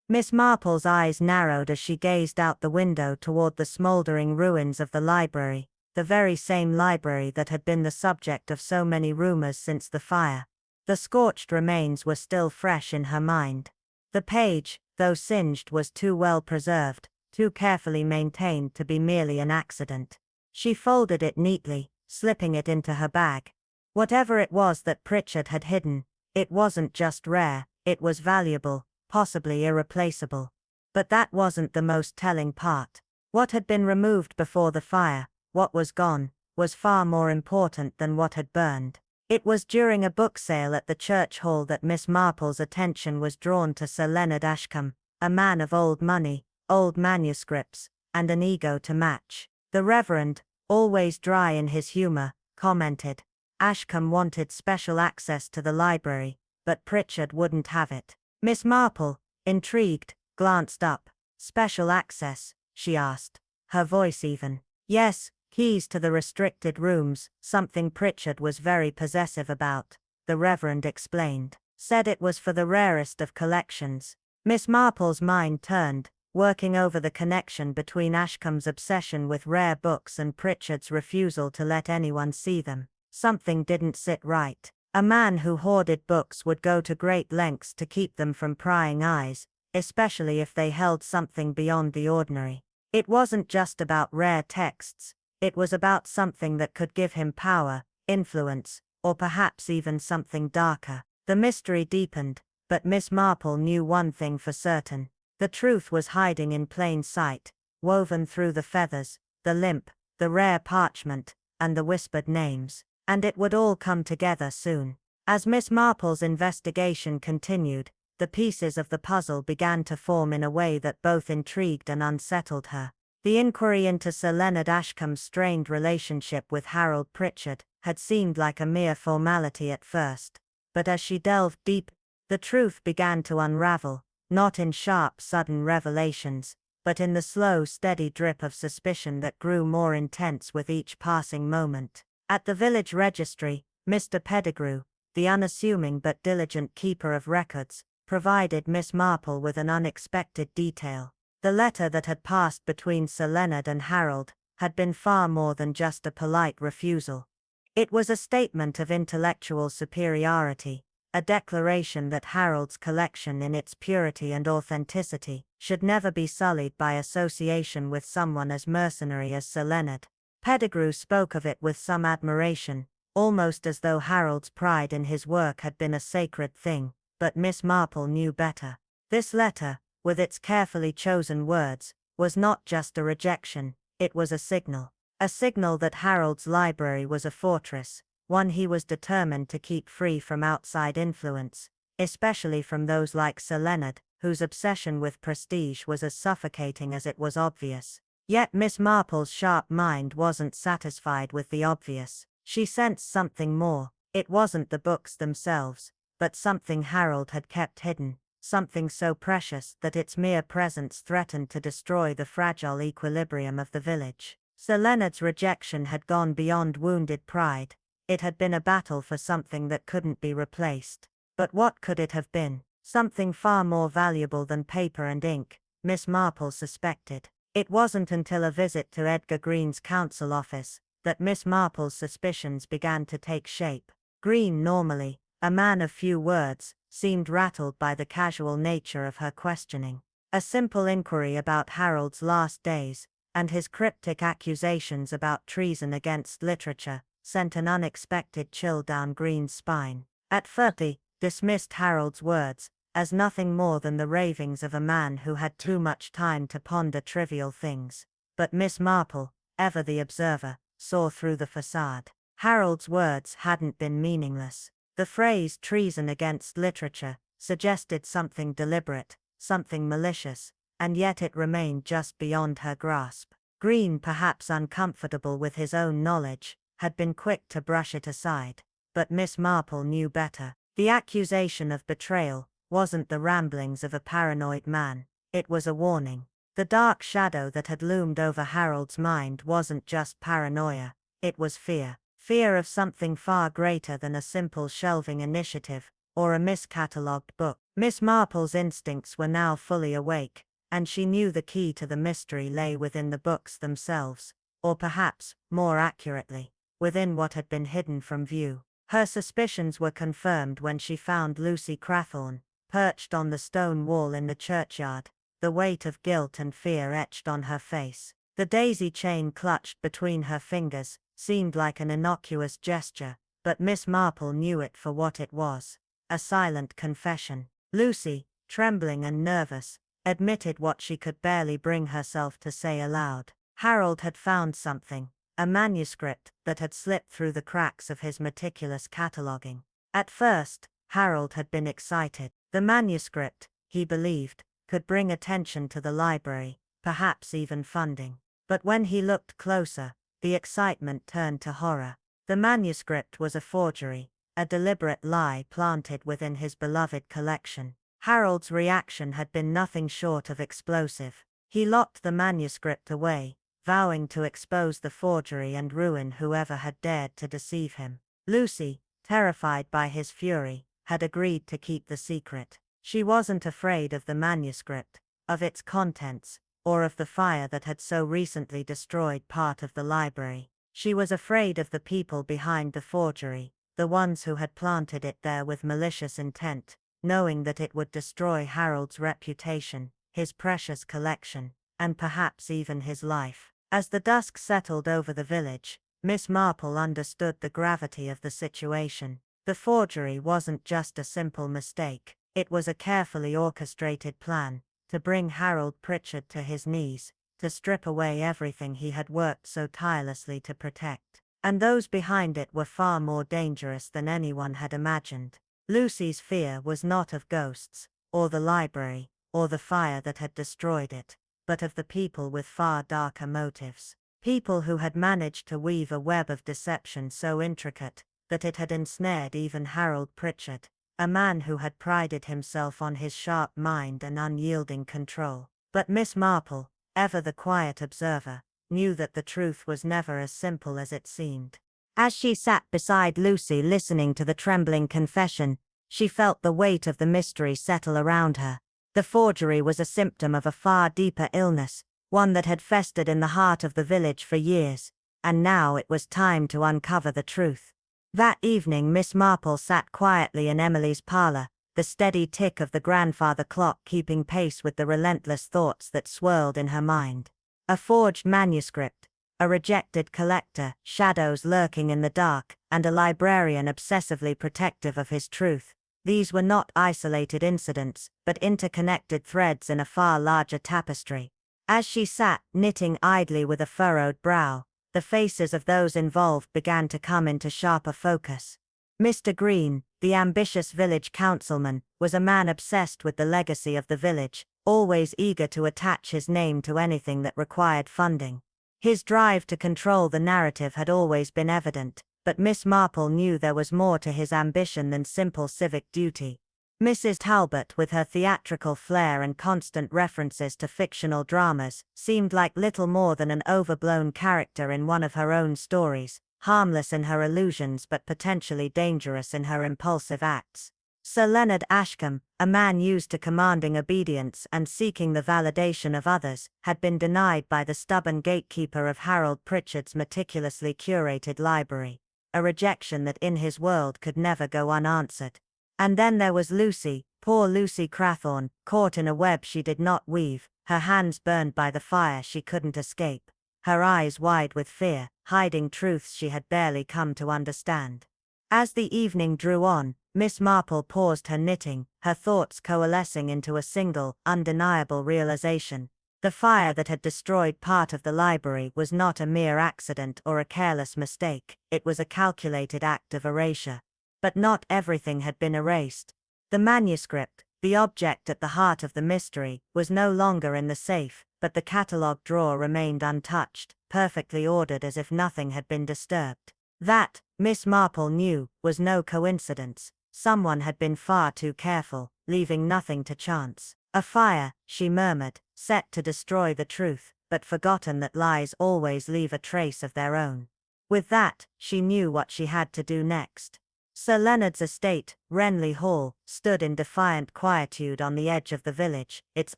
Miss Marple's eyes narrowed as she gazed out the window toward the smoldering ruins of the library, the very same library that had been the subject of so many rumors since the fire. The scorched remains were still fresh in her mind. The page, though singed, was too well preserved, too carefully maintained to be merely an accident. She folded it neatly, slipping it into her bag. Whatever it was that Pritchard had hidden, it wasn't just rare, it was valuable, possibly irreplaceable. But that wasn't the most telling part. What had been removed before the fire, what was gone, was far more important than what had burned. It was during a book sale at the church hall that Miss Marple's attention was drawn to Sir Leonard Ashcombe, a man of old money, old manuscripts, and an ego to match. The Reverend, always dry in his humor, commented. Ashcombe wanted special access to the library, but Pritchard wouldn't have it. Miss Marple, intrigued, glanced up. Special access, she asked, her voice even. Yes, keys to the restricted rooms, something Pritchard was very possessive about, the Reverend explained. Said it was for the rarest of collections. Miss Marple's mind turned, working over the connection between Ashcombe's obsession with rare books and Pritchard's refusal to let anyone see them. Something didn't sit right. A man who hoarded books would go to great lengths to keep them from prying eyes, especially if they held something beyond the ordinary. It wasn't just about rare texts, it was about something that could give him power, influence, or perhaps even something darker. The mystery deepened, but Miss Marple knew one thing for certain. The truth was hiding in plain sight, woven through the feathers, the limp, the rare parchment, and the whispered names. And it would all come together soon. As Miss Marple's investigation continued, the pieces of the puzzle began to form in a way that both intrigued and unsettled her. The inquiry into Sir Leonard Ashcombe's strained relationship with Harold Pritchard had seemed like a mere formality at first, but as she delved deep, the truth began to unravel, not in sharp, sudden revelations, but in the slow, steady drip of suspicion that grew more intense with each passing moment. At the village registry, Mr. Pettigrew, the unassuming but diligent keeper of records, provided Miss Marple with an unexpected detail. The letter that had passed between Sir Leonard and Harold had been far more than just a polite refusal. It was a statement of intellectual superiority, a declaration that Harold's collection in its purity and authenticity should never be sullied by association with someone as mercenary as Sir Leonard. Pettigrew spoke of it with some admiration, almost as though Harold's pride in his work had been a sacred thing, but Miss Marple knew better. This letter, with its carefully chosen words, was not just a rejection, it was a signal. A signal that Harold's library was a fortress, one he was determined to keep free from outside influence, especially from those like Sir Leonard, whose obsession with prestige was as suffocating as it was obvious. Yet Miss Marple's sharp mind wasn't satisfied with the obvious. She sensed something more. It wasn't the books themselves, but something Harold had kept hidden, something so precious that its mere presence threatened to destroy the fragile equilibrium of the village. Sir Leonard's rejection had gone beyond wounded pride. It had been a battle for something that couldn't be replaced. But what could it have been? Something far more valuable than paper and ink, Miss Marple suspected. It wasn't until a visit to Edgar Green's council office that Miss Marple's suspicions began to take shape. Green, normally a man of few words, seemed rattled by the casual nature of her questioning. A simple inquiry about Harold's last days, and his cryptic accusations about treason against literature, sent an unexpected chill down Green's spine. At first he dismissed Harold's words as nothing more than the ravings of a man who had too much time to ponder trivial things. But Miss Marple, ever the observer, saw through the facade. Harold's words hadn't been meaningless. The phrase treason against literature suggested something deliberate, something malicious, and yet it remained just beyond her grasp. Green, perhaps uncomfortable with his own knowledge, had been quick to brush it aside. But Miss Marple knew better. The accusation of betrayal wasn't the ramblings of a paranoid man, it was a warning. The dark shadow that had loomed over Harold's mind wasn't just paranoia, it was fear. Fear of something far greater than a simple shelving initiative, or a miscatalogued book. Miss Marple's instincts were now fully awake, and she knew the key to the mystery lay within the books themselves, or perhaps, more accurately, within what had been hidden from view. Her suspicions were confirmed when she found Lucy Crathorne, perched on the stone wall in the churchyard, the weight of guilt and fear etched on her face. The daisy chain clutched between her fingers seemed like an innocuous gesture, but Miss Marple knew it for what it was, a silent confession. Lucy, trembling and nervous, admitted what she could barely bring herself to say aloud. Harold had found something, a manuscript that had slipped through the cracks of his meticulous cataloguing. At first, Harold had been excited. The manuscript, he believed, could bring attention to the library, perhaps even funding. But when he looked closer, the excitement turned to horror. The manuscript was a forgery, a deliberate lie planted within his beloved collection. Harold's reaction had been nothing short of explosive. He locked the manuscript away, vowing to expose the forgery and ruin whoever had dared to deceive him. Lucy, terrified by his fury, had agreed to keep the secret. She wasn't afraid of the manuscript, of its contents, or of the fire that had so recently destroyed part of the library. She was afraid of the people behind the forgery, the ones who had planted it there with malicious intent, knowing that it would destroy Harold's reputation, his precious collection, and perhaps even his life. As the dusk settled over the village, Miss Marple understood the gravity of the situation. The forgery wasn't just a simple mistake, it was a carefully orchestrated plan to bring Harold Pritchard to his knees, to strip away everything he had worked so tirelessly to protect. And those behind it were far more dangerous than anyone had imagined. Lucy's fear was not of ghosts, or the library, or the fire that had destroyed it, but of the people with far darker motives. People who had managed to weave a web of deception so intricate that it had ensnared even Harold Pritchard, a man who had prided himself on his sharp mind and unyielding control. But Miss Marple, ever the quiet observer, knew that the truth was never as simple as it seemed. As she sat beside Lucy listening to the trembling confession, she felt the weight of the mystery settle around her. The forgery was a symptom of a far deeper illness, one that had festered in the heart of the village for years, and now it was time to uncover the truth. That evening Miss Marple sat quietly in Emily's parlor, the steady tick of the grandfather clock keeping pace with the relentless thoughts that swirled in her mind. A forged manuscript, a rejected collector, shadows lurking in the dark, and a librarian obsessively protective of his truth. These were not isolated incidents, but interconnected threads in a far larger tapestry. As she sat, knitting idly with a furrowed brow, the faces of those involved began to come into sharper focus. Mr. Green, the ambitious village councilman, was a man obsessed with the legacy of the village, always eager to attach his name to anything that required funding. His drive to control the narrative had always been evident, but Miss Marple knew there was more to his ambition than simple civic duty. Mrs. Talbot, with her theatrical flair and constant references to fictional dramas, seemed like little more than an overblown character in one of her own stories, harmless in her illusions but potentially dangerous in her impulsive acts. Sir Leonard Ashcombe, a man used to commanding obedience and seeking the validation of others, had been denied by the stubborn gatekeeper of Harold Pritchard's meticulously curated library, a rejection that in his world could never go unanswered. And then there was Lucy, poor Lucy Crathorne, caught in a web she did not weave, her hands burned by the fire she couldn't escape, her eyes wide with fear, hiding truths she had barely come to understand. As the evening drew on, Miss Marple paused her knitting, her thoughts coalescing into a single, undeniable realization. The fire that had destroyed part of the library was not a mere accident or a careless mistake, it was a calculated act of erasure. But not everything had been erased. The manuscript, the object at the heart of the mystery, was no longer in the safe, but the catalogue drawer remained untouched, perfectly ordered as if nothing had been disturbed. That, Miss Marple knew, was no coincidence. Someone had been far too careful, leaving nothing to chance. A fire, she murmured, set to destroy the truth, but forgotten that lies always leave a trace of their own. With that, she knew what she had to do next. Sir Leonard's estate, Renley Hall, stood in defiant quietude on the edge of the village, its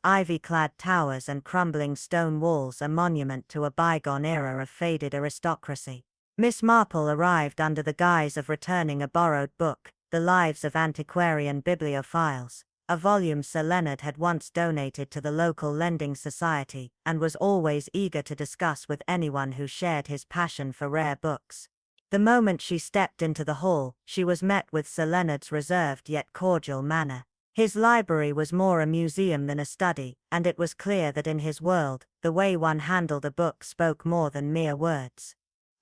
ivy-clad towers and crumbling stone walls a monument to a bygone era of faded aristocracy. Miss Marple arrived under the guise of returning a borrowed book, The Lives of Antiquarian Bibliophiles, a volume Sir Leonard had once donated to the local lending society, and was always eager to discuss with anyone who shared his passion for rare books. The moment she stepped into the hall, she was met with Sir Leonard's reserved yet cordial manner. His library was more a museum than a study, and it was clear that in his world, the way one handled a book spoke more than mere words.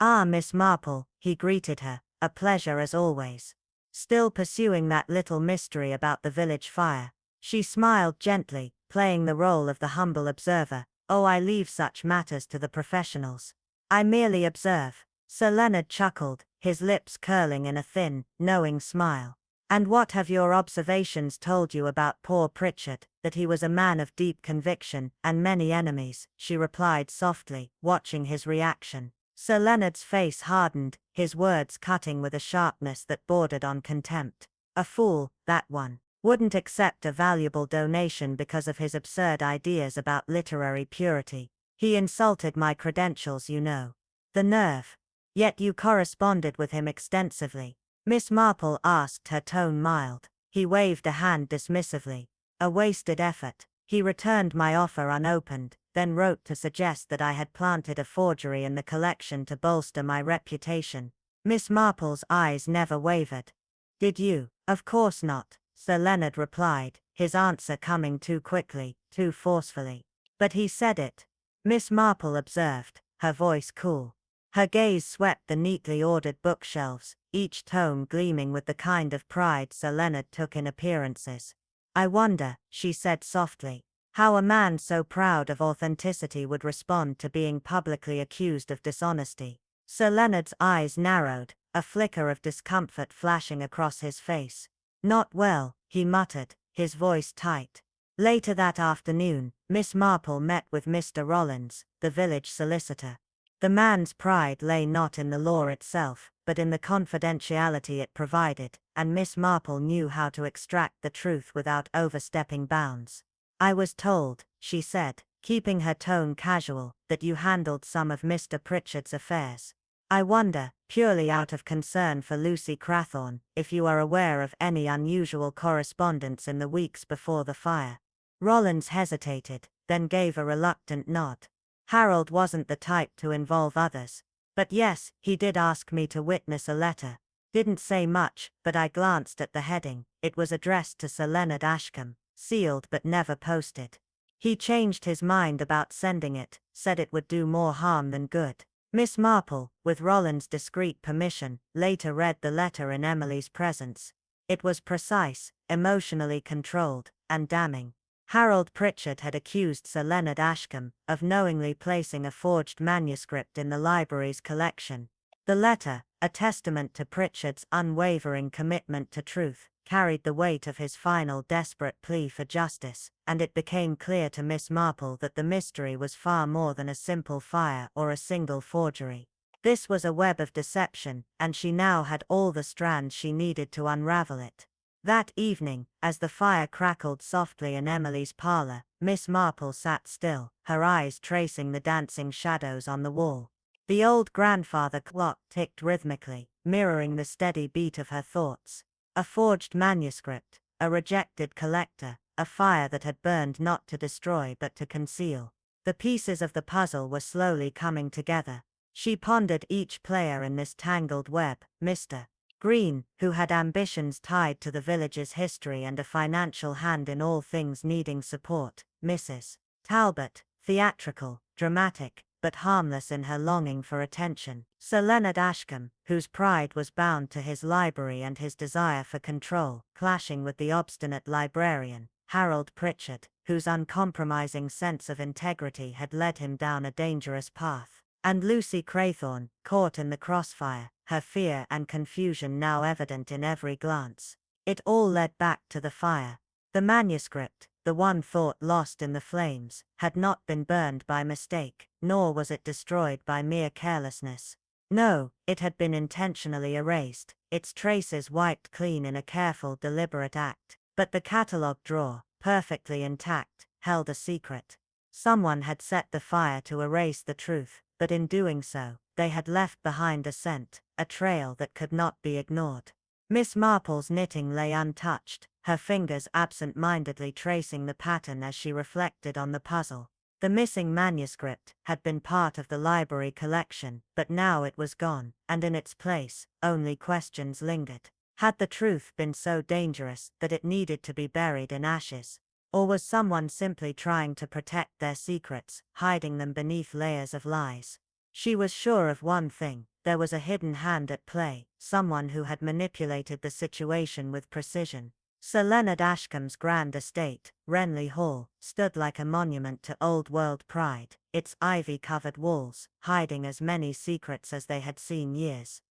"Ah, Miss Marple," he greeted her, "a pleasure as always." Still pursuing that little mystery about the village fire, she smiled gently, playing the role of the humble observer. "Oh, I leave such matters to the professionals. I merely observe." Sir Leonard chuckled, his lips curling in a thin, knowing smile. "And what have your observations told you about poor Pritchard?" "That he was a man of deep conviction, and many enemies," she replied softly, watching his reaction. Sir Leonard's face hardened, his words cutting with a sharpness that bordered on contempt. "A fool, that one. Wouldn't accept a valuable donation because of his absurd ideas about literary purity. He insulted my credentials, you know. The nerve. Yet you corresponded with him extensively." Miss Marple asked, her tone mild. He waved a hand dismissively. "A wasted effort." He returned my offer unopened, then wrote to suggest that I had planted a forgery in the collection to bolster my reputation. Miss Marple's eyes never wavered. "Did you?" "Of course not," Sir Leonard replied, his answer coming too quickly, too forcefully. "But he said it," Miss Marple observed, her voice cool. Her gaze swept the neatly ordered bookshelves, each tome gleaming with the kind of pride Sir Leonard took in appearances. "I wonder," she said softly, "how a man so proud of authenticity would respond to being publicly accused of dishonesty." Sir Leonard's eyes narrowed, a flicker of discomfort flashing across his face. "Not well," he muttered, his voice tight. Later that afternoon, Miss Marple met with Mr. Rollins, the village solicitor. The man's pride lay not in the law itself, but in the confidentiality it provided, and Miss Marple knew how to extract the truth without overstepping bounds. "I was told," she said, keeping her tone casual, "that you handled some of Mr. Pritchard's affairs. I wonder, purely out of concern for Lucy Crathorne, if you are aware of any unusual correspondence in the weeks before the fire." Rollins hesitated, then gave a reluctant nod. Harold wasn't the type to involve others. "But yes, he did ask me to witness a letter. Didn't say much, but I glanced at the heading. It was addressed to Sir Leonard Ashcombe, sealed but never posted. He changed his mind about sending it, said it would do more harm than good." Miss Marple, with Rollins' discreet permission, later read the letter in Emily's presence. It was precise, emotionally controlled, and damning. Harold Pritchard had accused Sir Leonard Ashcombe of knowingly placing a forged manuscript in the library's collection. The letter, a testament to Pritchard's unwavering commitment to truth, carried the weight of his final desperate plea for justice, and it became clear to Miss Marple that the mystery was far more than a simple fire or a single forgery. This was a web of deception, and she now had all the strands she needed to unravel it. That evening, as the fire crackled softly in Emily's parlor, Miss Marple sat still, her eyes tracing the dancing shadows on the wall. The old grandfather clock ticked rhythmically, mirroring the steady beat of her thoughts. A forged manuscript, a rejected collector, a fire that had burned not to destroy but to conceal. The pieces of the puzzle were slowly coming together. She pondered each player in this tangled web. Mr. Green, who had ambitions tied to the village's history and a financial hand in all things needing support. Mrs. Talbot, theatrical, dramatic, but harmless in her longing for attention. Sir Leonard Ashcombe, whose pride was bound to his library and his desire for control, clashing with the obstinate librarian. Harold Pritchard, whose uncompromising sense of integrity had led him down a dangerous path. And Lucy Crathorne, caught in the crossfire, her fear and confusion now evident in every glance. It all led back to the fire. The manuscript, the one thought lost in the flames, had not been burned by mistake, nor was it destroyed by mere carelessness. No, it had been intentionally erased, its traces wiped clean in a careful, deliberate act. But the catalogue drawer, perfectly intact, held a secret. Someone had set the fire to erase the truth, but in doing so, they had left behind a scent, a trail that could not be ignored. Miss Marple's knitting lay untouched, her fingers absent-mindedly tracing the pattern as she reflected on the puzzle. The missing manuscript had been part of the library collection, but now it was gone, and in its place, only questions lingered. Had the truth been so dangerous that it needed to be buried in ashes? Or was someone simply trying to protect their secrets, hiding them beneath layers of lies? She was sure of one thing, There was a hidden hand at play, someone who had manipulated the situation with precision. Sir Leonard Ashcombe's grand estate, Renly Hall, stood like a monument to old-world pride, its ivy-covered walls hiding as many secrets as they had seen years.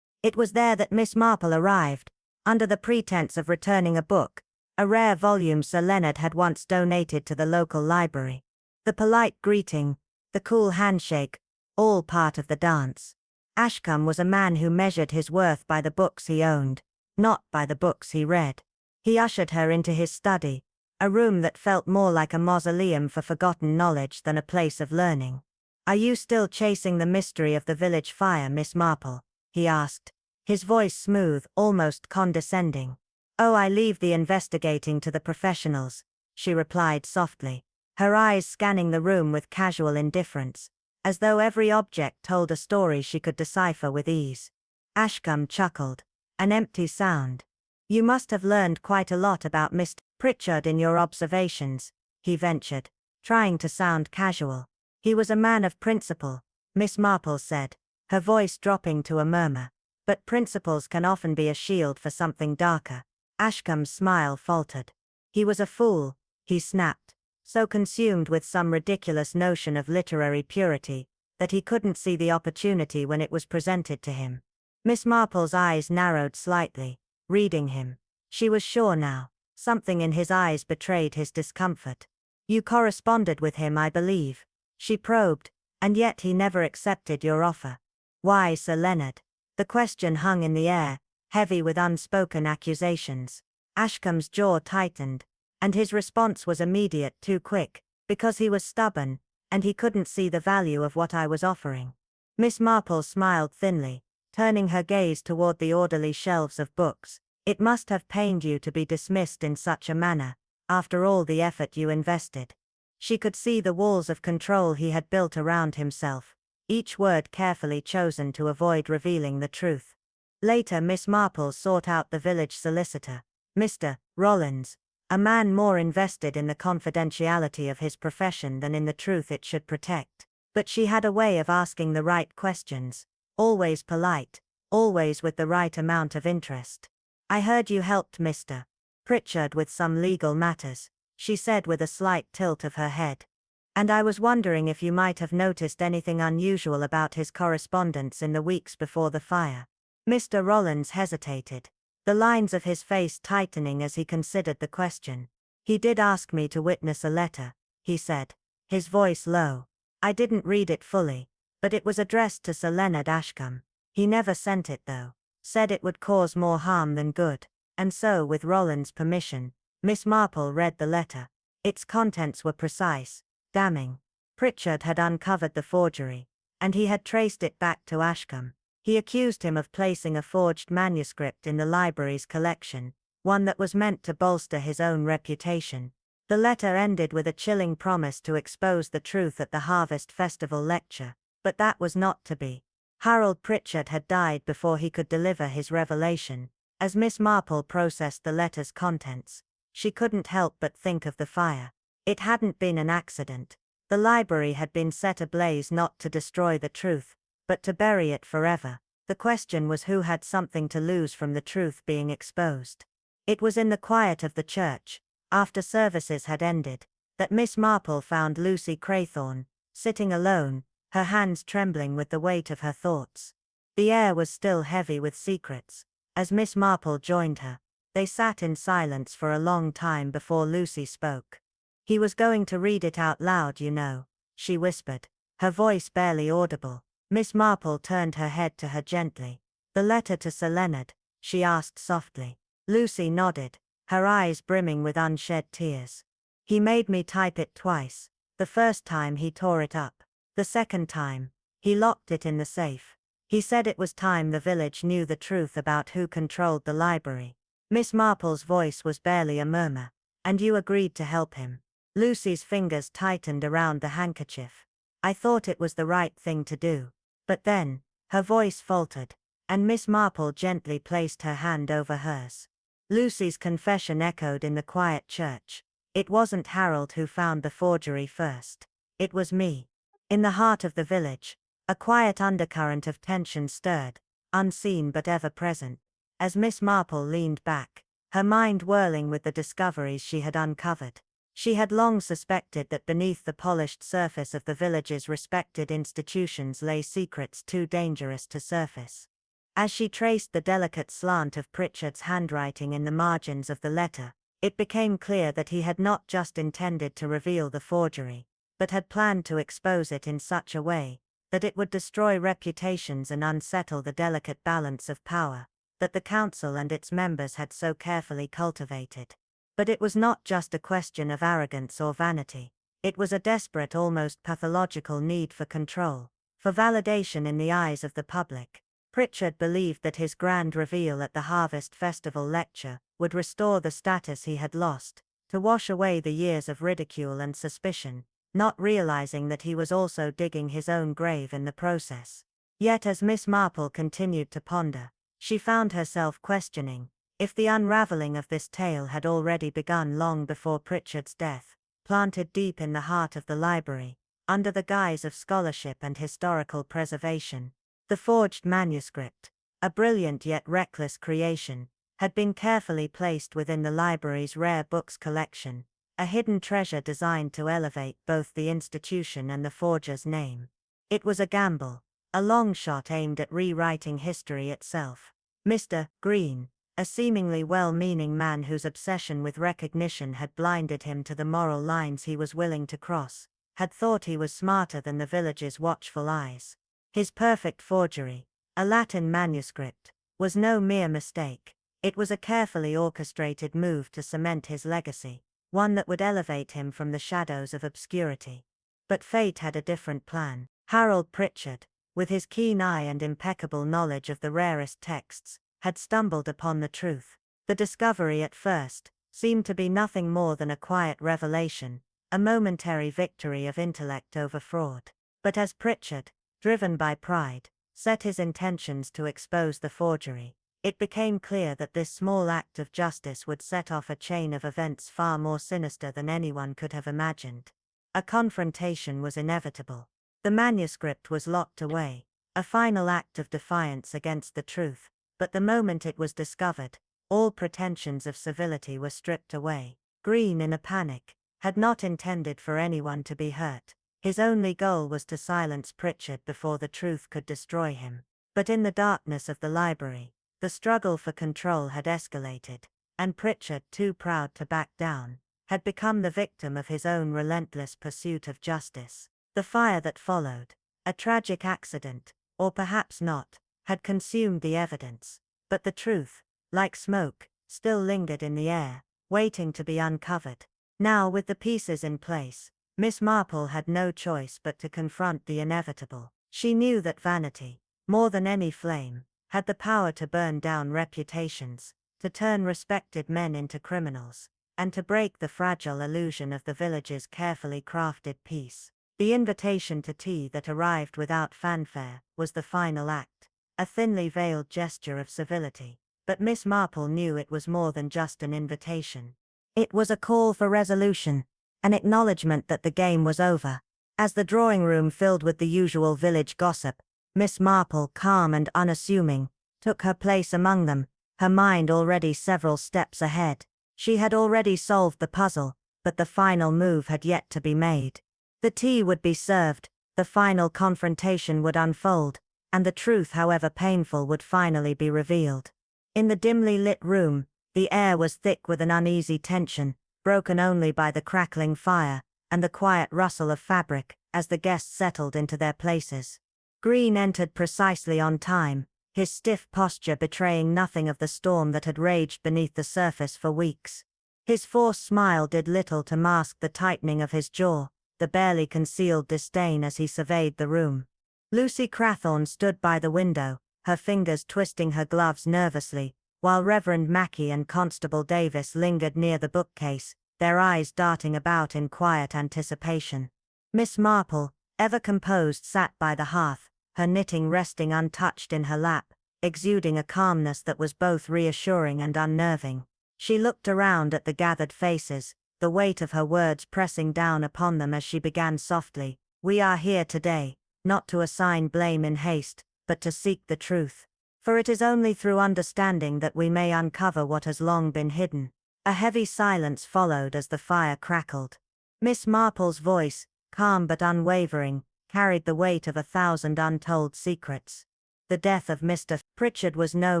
It was there that Miss Marple arrived, under the pretense of returning a book, a rare volume Sir Leonard had once donated to the local library. The polite greeting, the cool handshake, all part of the dance. Ashcombe was a man who measured his worth by the books he owned, not by the books he read. He ushered her into his study, a room that felt more like a mausoleum for forgotten knowledge than a place of learning. "Are you still chasing the mystery of the village fire, Miss Marple?" he asked, his voice smooth, almost condescending. "Oh, I leave the investigating to the professionals," she replied softly, her eyes scanning the room with casual indifference, as though every object told a story she could decipher with ease. Ashcombe chuckled. An empty sound. "You must have learned quite a lot about Mr. Pritchard in your observations," he ventured, trying to sound casual. "He was a man of principle," Miss Marple said, her voice dropping to a murmur. "But principles can often be a shield for something darker." Ashcombe's smile faltered. "He was a fool," he snapped, so consumed with some ridiculous notion of literary purity, that he couldn't see the opportunity when it was presented to him. Miss Marple's eyes narrowed slightly, reading him. She was sure now. Something in his eyes betrayed his discomfort. "You corresponded with him, I believe," she probed, "and yet he never accepted your offer." "Why, Sir Leonard?" The question hung in the air, heavy with unspoken accusations. Ashcombe's jaw tightened, and his response was immediate, too quick, "Because he was stubborn, and he couldn't see the value of what I was offering." Miss Marple smiled thinly, turning her gaze toward the orderly shelves of books. "It must have pained you to be dismissed in such a manner, after all the effort you invested." She could see the walls of control he had built around himself, each word carefully chosen to avoid revealing the truth. Later Miss Marple sought out the village solicitor, Mr. Rollins, a man more invested in the confidentiality of his profession than in the truth it should protect. But she had a way of asking the right questions, always polite, always with the right amount of interest. "I heard you helped Mr. Pritchard with some legal matters," she said with a slight tilt of her head. "And I was wondering if you might have noticed anything unusual about his correspondence in the weeks before the fire." Mr. Rollins hesitated, the lines of his face tightening as he considered the question. "He did ask me to witness a letter," he said, his voice low. "I didn't read it fully, but it was addressed to Sir Leonard Ashcombe. He never sent it though. Said it would cause more harm than good." And so, with Rollins' permission, Miss Marple read the letter. Its contents were precise, damning. Pritchard had uncovered the forgery, and he had traced it back to Ashcombe. He accused him of placing a forged manuscript in the library's collection, one that was meant to bolster his own reputation. The letter ended with a chilling promise to expose the truth at the Harvest Festival lecture, but that was not to be. Harold Pritchard had died before he could deliver his revelation. As Miss Marple processed the letter's contents, she couldn't help but think of the fire. It hadn't been an accident. The library had been set ablaze not to destroy the truth, but to bury it forever. The question was who had something to lose from the truth being exposed. It was in the quiet of the church, after services had ended, that Miss Marple found Lucy Craythorne, sitting alone, her hands trembling with the weight of her thoughts. The air was still heavy with secrets. As Miss Marple joined her, they sat in silence for a long time before Lucy spoke. "He was going to read it out loud, you know," she whispered, her voice barely audible. Miss Marple turned her head to her gently. "The letter to Sir Leonard?" she asked softly. Lucy nodded, her eyes brimming with unshed tears. "He made me type it twice. The first time he tore it up. The second time, he locked it in the safe. He said it was time the village knew the truth about who controlled the library." Miss Marple's voice was barely a murmur. "And you agreed to help him?" Lucy's fingers tightened around the handkerchief. "I thought it was the right thing to do. But then," her voice faltered, and Miss Marple gently placed her hand over hers. Lucy's confession echoed in the quiet church. "It wasn't Harold who found the forgery first. It was me." In the heart of the village, A quiet undercurrent of tension stirred, unseen but ever present, as Miss Marple leaned back, her mind whirling with the discoveries she had uncovered. She had long suspected that beneath the polished surface of the village's respected institutions lay secrets too dangerous to surface. As she traced the delicate slant of Pritchard's handwriting in the margins of the letter, it became clear that he had not just intended to reveal the forgery, but had planned to expose it in such a way that it would destroy reputations and unsettle the delicate balance of power that the council and its members had so carefully cultivated. But it was not just a question of arrogance or vanity. It was a desperate, almost pathological need for control, for validation in the eyes of the public. Pritchard believed that his grand reveal at the Harvest Festival lecture would restore the status he had lost, to wash away the years of ridicule and suspicion, not realizing that he was also digging his own grave in the process. Yet as Miss Marple continued to ponder, she found herself questioning if the unraveling of this tale had already begun long before Pritchard's death, planted deep in the heart of the library, under the guise of scholarship and historical preservation. The forged manuscript, a brilliant yet reckless creation, had been carefully placed within the library's rare books collection, a hidden treasure designed to elevate both the institution and the forger's name. It was a gamble, a long shot aimed at rewriting history itself. Mr. Green, a seemingly well-meaning man whose obsession with recognition had blinded him to the moral lines he was willing to cross, had thought he was smarter than the village's watchful eyes. His perfect forgery, a Latin manuscript, was no mere mistake. It was a carefully orchestrated move to cement his legacy, one that would elevate him from the shadows of obscurity. But fate had a different plan. Harold Pritchard, with his keen eye and impeccable knowledge of the rarest texts, had stumbled upon the truth. The discovery at first seemed to be nothing more than a quiet revelation, a momentary victory of intellect over fraud. But as Pritchard, driven by pride, set his intentions to expose the forgery, it became clear that this small act of justice would set off a chain of events far more sinister than anyone could have imagined. A confrontation was inevitable. The manuscript was locked away, a final act of defiance against the truth, but the moment it was discovered, all pretensions of civility were stripped away. Green, in a panic, had not intended for anyone to be hurt. His only goal was to silence Pritchard before the truth could destroy him. But in the darkness of the library, the struggle for control had escalated, and Pritchard, too proud to back down, had become the victim of his own relentless pursuit of justice. The fire that followed, a tragic accident, or perhaps not, had consumed the evidence, but the truth, like smoke, still lingered in the air, waiting to be uncovered. Now, with the pieces in place, Miss Marple had no choice but to confront the inevitable. She knew that vanity, more than any flame, had the power to burn down reputations, to turn respected men into criminals, and to break the fragile illusion of the village's carefully crafted peace. The invitation to tea that arrived without fanfare was the final act, a thinly veiled gesture of civility. But Miss Marple knew it was more than just an invitation. It was a call for resolution, an acknowledgement that the game was over. As the drawing room filled with the usual village gossip, Miss Marple, calm and unassuming, took her place among them, her mind already several steps ahead. She had already solved the puzzle, but the final move had yet to be made. The tea would be served, the final confrontation would unfold, and the truth, however painful, would finally be revealed. In the dimly lit room, the air was thick with an uneasy tension, broken only by the crackling fire and the quiet rustle of fabric as the guests settled into their places. Green entered precisely on time, his stiff posture betraying nothing of the storm that had raged beneath the surface for weeks. His forced smile did little to mask the tightening of his jaw, the barely concealed disdain as he surveyed the room. Lucy Crathorne stood by the window, her fingers twisting her gloves nervously, while Reverend Mackey and Constable Davis lingered near the bookcase, their eyes darting about in quiet anticipation. Miss Marple, ever composed, sat by the hearth, her knitting resting untouched in her lap, exuding a calmness that was both reassuring and unnerving. She looked around at the gathered faces, the weight of her words pressing down upon them as she began softly, "We are here today, not to assign blame in haste, but to seek the truth. For it is only through understanding that we may uncover what has long been hidden. A heavy silence followed as the fire crackled. Miss Marple's voice, calm but unwavering, carried the weight of 1,000 untold secrets. The death of Mr. Pritchard was no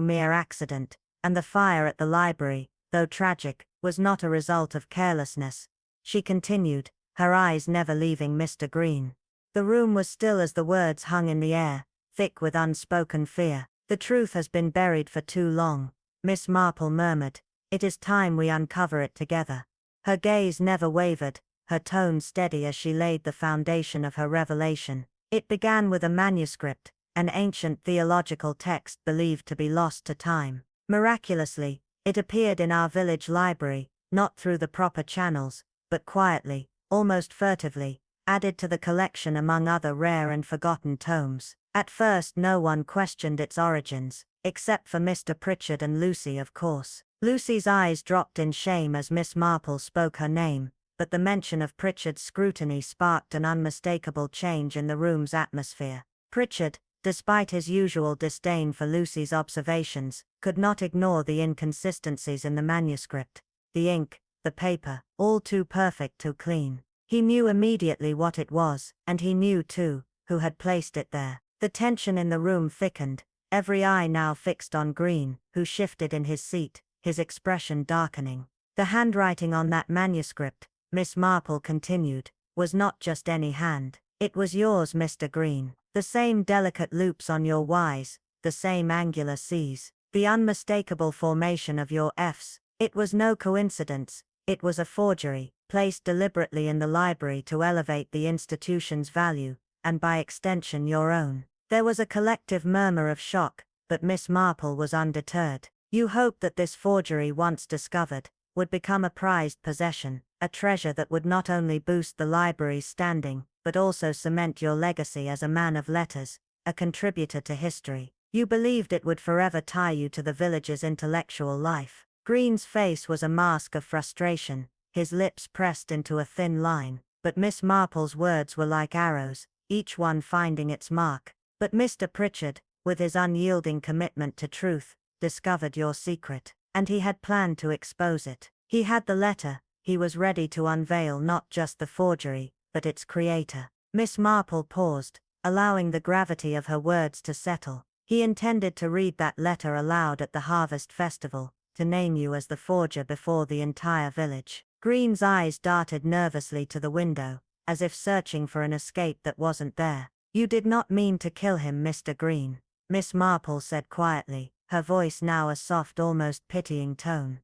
mere accident, and the fire at the library, though tragic, was not a result of carelessness. She continued, her eyes never leaving Mr. Green. The room was still as the words hung in the air, thick with unspoken fear. "The truth has been buried for too long," Miss Marple murmured. "It is time we uncover it together." Her gaze never wavered, her tone steady as she laid the foundation of her revelation. It began with a manuscript, an ancient theological text believed to be lost to time. Miraculously, it appeared in our village library, not through the proper channels, but quietly, almost furtively, added to the collection among other rare and forgotten tomes. At first no one questioned its origins, except for Mr. Pritchard and Lucy, of course. Lucy's eyes dropped in shame as Miss Marple spoke her name, but the mention of Pritchard's scrutiny sparked an unmistakable change in the room's atmosphere. Pritchard, despite his usual disdain for Lucy's observations, could not ignore the inconsistencies in the manuscript. The ink, the paper, all too perfect, too clean. He knew immediately what it was, and he knew too, who had placed it there. The tension in the room thickened, every eye now fixed on Green, who shifted in his seat, his expression darkening. "The handwriting on that manuscript," Miss Marple continued, "was not just any hand. It was yours, Mr. Green. The same delicate loops on your Ys, the same angular Cs, the unmistakable formation of your Fs. It was no coincidence, it was a forgery, placed deliberately in the library to elevate the institution's value, and by extension your own." There was a collective murmur of shock, but Miss Marple was undeterred. "You hoped that this forgery, once discovered, would become a prized possession, a treasure that would not only boost the library's standing, but also cement your legacy as a man of letters, a contributor to history. You believed it would forever tie you to the village's intellectual life." Green's face was a mask of frustration, his lips pressed into a thin line, but Miss Marple's words were like arrows, each one finding its mark. "But Mr. Pritchard, with his unyielding commitment to truth, discovered your secret, and he had planned to expose it. He had the letter, he was ready to unveil not just the forgery, but its creator." Miss Marple paused, allowing the gravity of her words to settle. "He intended to read that letter aloud at the Harvest Festival, to name you as the forger before the entire village." Green's eyes darted nervously to the window, as if searching for an escape that wasn't there. "You did not mean to kill him, Mr. Green," Miss Marple said quietly, her voice now a soft, almost pitying tone.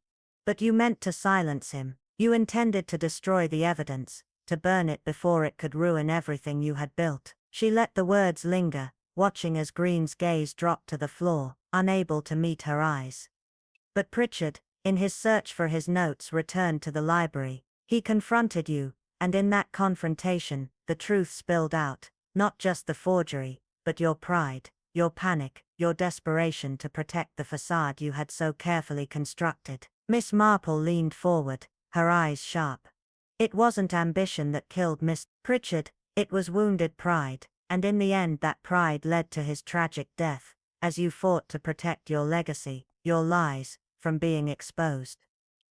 "But you meant to silence him. You intended to destroy the evidence, to burn it before it could ruin everything you had built." She let the words linger, watching as Green's gaze dropped to the floor, unable to meet her eyes. "But Pritchard, in his search for his notes, returned to the library. He confronted you, and in that confrontation, the truth spilled out. Not just the forgery, but your pride, your panic, your desperation to protect the facade you had so carefully constructed." Miss Marple leaned forward, her eyes sharp. "It wasn't ambition that killed Miss Pritchard, it was wounded pride, and in the end that pride led to his tragic death, as you fought to protect your legacy, your lies, from being exposed."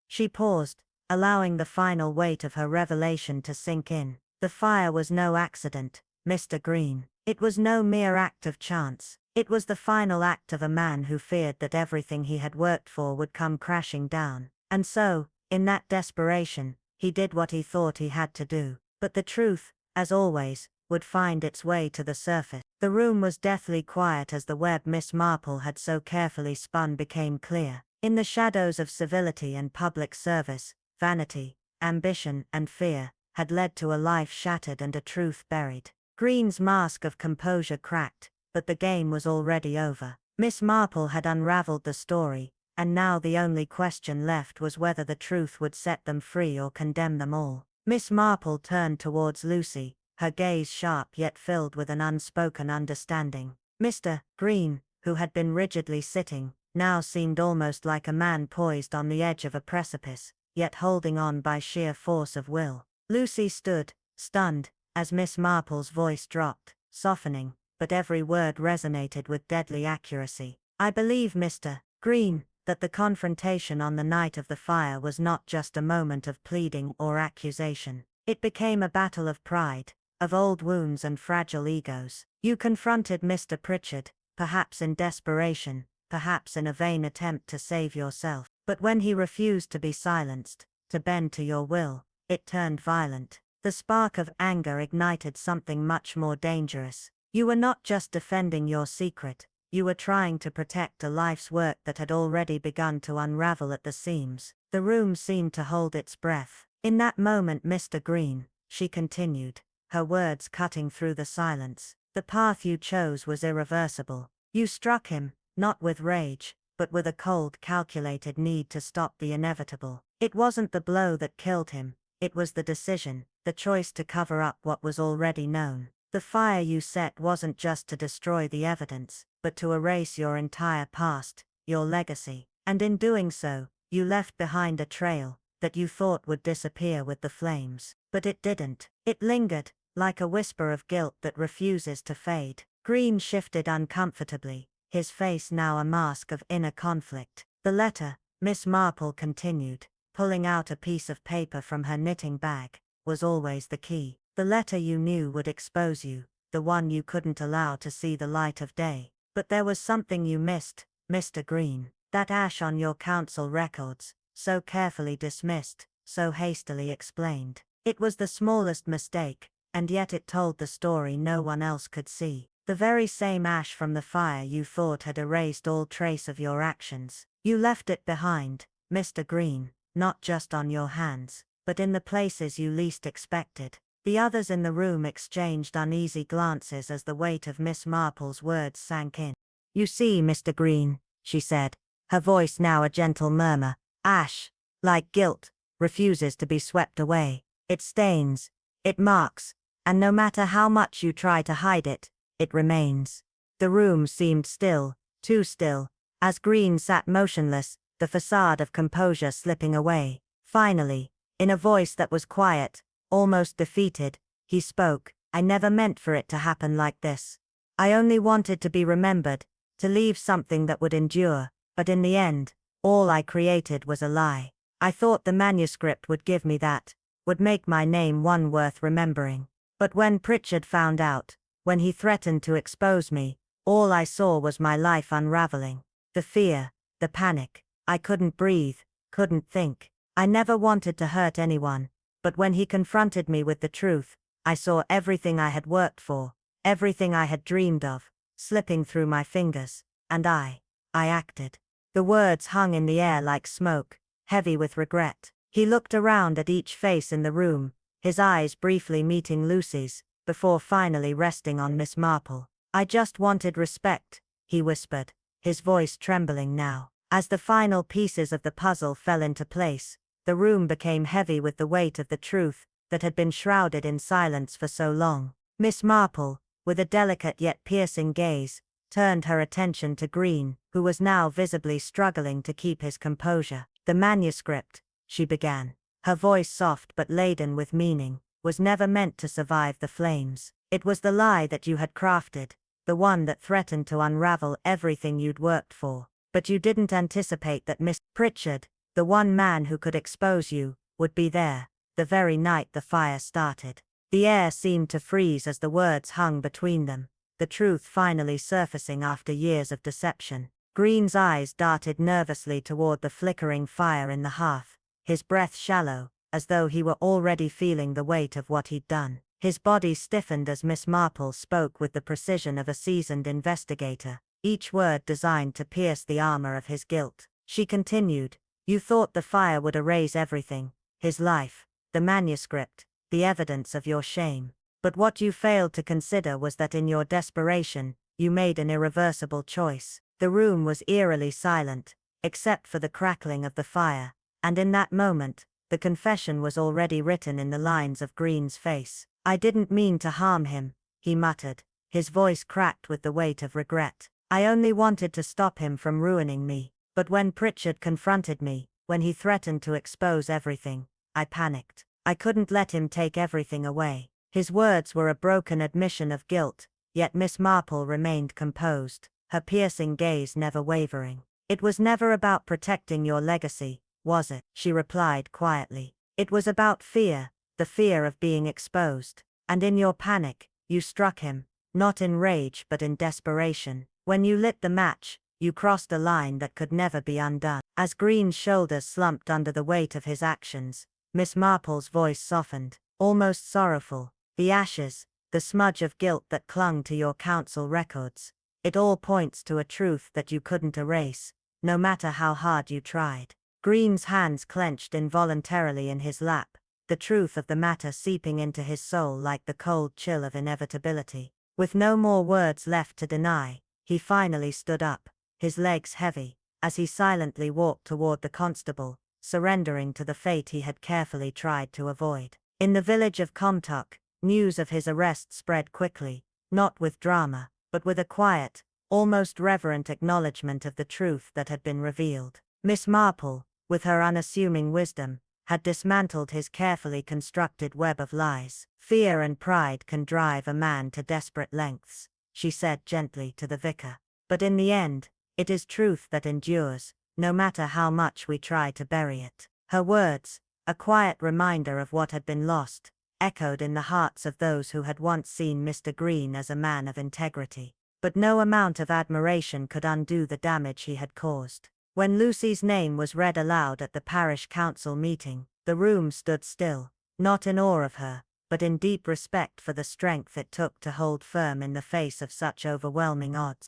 She paused, allowing the final weight of her revelation to sink in. "The fire was no accident, Mr. Green. It was no mere act of chance. It was the final act of a man who feared that everything he had worked for would come crashing down. And so, in that desperation, he did what he thought he had to do. But the truth, as always, would find its way to the surface." The room was deathly quiet as the web Miss Marple had so carefully spun became clear. In the shadows of civility and public service, vanity, ambition, and fear had led to a life shattered and a truth buried. Green's mask of composure cracked, but the game was already over. Miss Marple had unraveled the story, and now the only question left was whether the truth would set them free or condemn them all. Miss Marple turned towards Lucy, her gaze sharp yet filled with an unspoken understanding. Mr. Green, who had been rigidly sitting, now seemed almost like a man poised on the edge of a precipice, yet holding on by sheer force of will. Lucy stood, stunned, as Miss Marple's voice dropped. softening, but every word resonated with deadly accuracy. I believe, Mr. Green, that the confrontation on the night of the fire was not just a moment of pleading or accusation. It became a battle of pride, of old wounds and fragile egos. You confronted Mr. Pritchard, perhaps in desperation, perhaps in a vain attempt to save yourself. But when he refused to be silenced, to bend to your will, it turned violent. The spark of anger ignited something much more dangerous. You were not just defending your secret, you were trying to protect a life's work that had already begun to unravel at the seams. The room seemed to hold its breath. In that moment, Mr. Green, she continued, her words cutting through the silence, the path you chose was irreversible. You struck him, not with rage, but with a cold, calculated need to stop the inevitable. It wasn't the blow that killed him, it was the decision, the choice to cover up what was already known. The fire you set wasn't just to destroy the evidence, but to erase your entire past, your legacy. And in doing so, you left behind a trail that you thought would disappear with the flames. But it didn't. It lingered, like a whisper of guilt that refuses to fade. Green shifted uncomfortably, his face now a mask of inner conflict. The letter, Miss Marple continued, pulling out a piece of paper from her knitting bag, was always the key. The letter you knew would expose you, the one you couldn't allow to see the light of day. But there was something you missed, Mr. Green. That ash on your council records, so carefully dismissed, so hastily explained. It was the smallest mistake, and yet it told the story no one else could see. The very same ash from the fire you thought had erased all trace of your actions. You left it behind, Mr. Green, not just on your hands, but in the places you least expected. The others in the room exchanged uneasy glances as the weight of Miss Marple's words sank in. You see, Mr. Green, she said, her voice now a gentle murmur, ash, like guilt, refuses to be swept away. It stains, it marks, and no matter how much you try to hide it, it remains. The room seemed still, too still, as Green sat motionless, the facade of composure slipping away. Finally, in a voice that was quiet, almost defeated, he spoke. I never meant for it to happen like this. I only wanted to be remembered, to leave something that would endure, but in the end, all I created was a lie. I thought the manuscript would give me that, would make my name one worth remembering. But when Pritchard found out, when he threatened to expose me, all I saw was my life unraveling. The fear, the panic. I couldn't breathe, couldn't think. I never wanted to hurt anyone, but when he confronted me with the truth, I saw everything I had worked for, everything I had dreamed of, slipping through my fingers, and I acted. The words hung in the air like smoke, heavy with regret. He looked around at each face in the room, his eyes briefly meeting Lucy's, before finally resting on Miss Marple. I just wanted respect, he whispered, his voice trembling now. As the final pieces of the puzzle fell into place, the room became heavy with the weight of the truth that had been shrouded in silence for so long. Miss Marple, with a delicate yet piercing gaze, turned her attention to Green, who was now visibly struggling to keep his composure. The manuscript, she began, her voice soft but laden with meaning, was never meant to survive the flames. It was the lie that you had crafted, the one that threatened to unravel everything you'd worked for. But you didn't anticipate that Miss Pritchard, the one man who could expose you, would be there, the very night the fire started. The air seemed to freeze as the words hung between them, the truth finally surfacing after years of deception. Green's eyes darted nervously toward the flickering fire in the hearth, his breath shallow, as though he were already feeling the weight of what he'd done. His body stiffened as Miss Marple spoke with the precision of a seasoned investigator, each word designed to pierce the armor of his guilt. She continued, you thought the fire would erase everything, his life, the manuscript, the evidence of your shame. But what you failed to consider was that in your desperation, you made an irreversible choice. The room was eerily silent, except for the crackling of the fire, and in that moment, the confession was already written in the lines of Green's face. I didn't mean to harm him, he muttered, his voice cracked with the weight of regret. I only wanted to stop him from ruining me. But when Pritchard confronted me, when he threatened to expose everything, I panicked. I couldn't let him take everything away. His words were a broken admission of guilt, yet Miss Marple remained composed, her piercing gaze never wavering. "It was never about protecting your legacy, was it?" she replied quietly. "It was about fear, the fear of being exposed. And in your panic, you struck him, not in rage but in desperation. When you lit the match, you crossed a line that could never be undone." As Green's shoulders slumped under the weight of his actions, Miss Marple's voice softened, almost sorrowful. "The ashes, the smudge of guilt that clung to your council records, it all points to a truth that you couldn't erase, no matter how hard you tried." Green's hands clenched involuntarily in his lap, the truth of the matter seeping into his soul like the cold chill of inevitability. With no more words left to deny, he finally stood up, his legs heavy, as he silently walked toward the constable, surrendering to the fate he had carefully tried to avoid. In the village of Comtock, news of his arrest spread quickly, not with drama, but with a quiet, almost reverent acknowledgement of the truth that had been revealed. Miss Marple, with her unassuming wisdom, had dismantled his carefully constructed web of lies. "Fear and pride can drive a man to desperate lengths," she said gently to the vicar. "But in the end, it is truth that endures, no matter how much we try to bury it." Her words, a quiet reminder of what had been lost, echoed in the hearts of those who had once seen Mr. Green as a man of integrity. But no amount of admiration could undo the damage he had caused. When Lucy's name was read aloud at the parish council meeting, the room stood still, not in awe of her, but in deep respect for the strength it took to hold firm in the face of such overwhelming odds.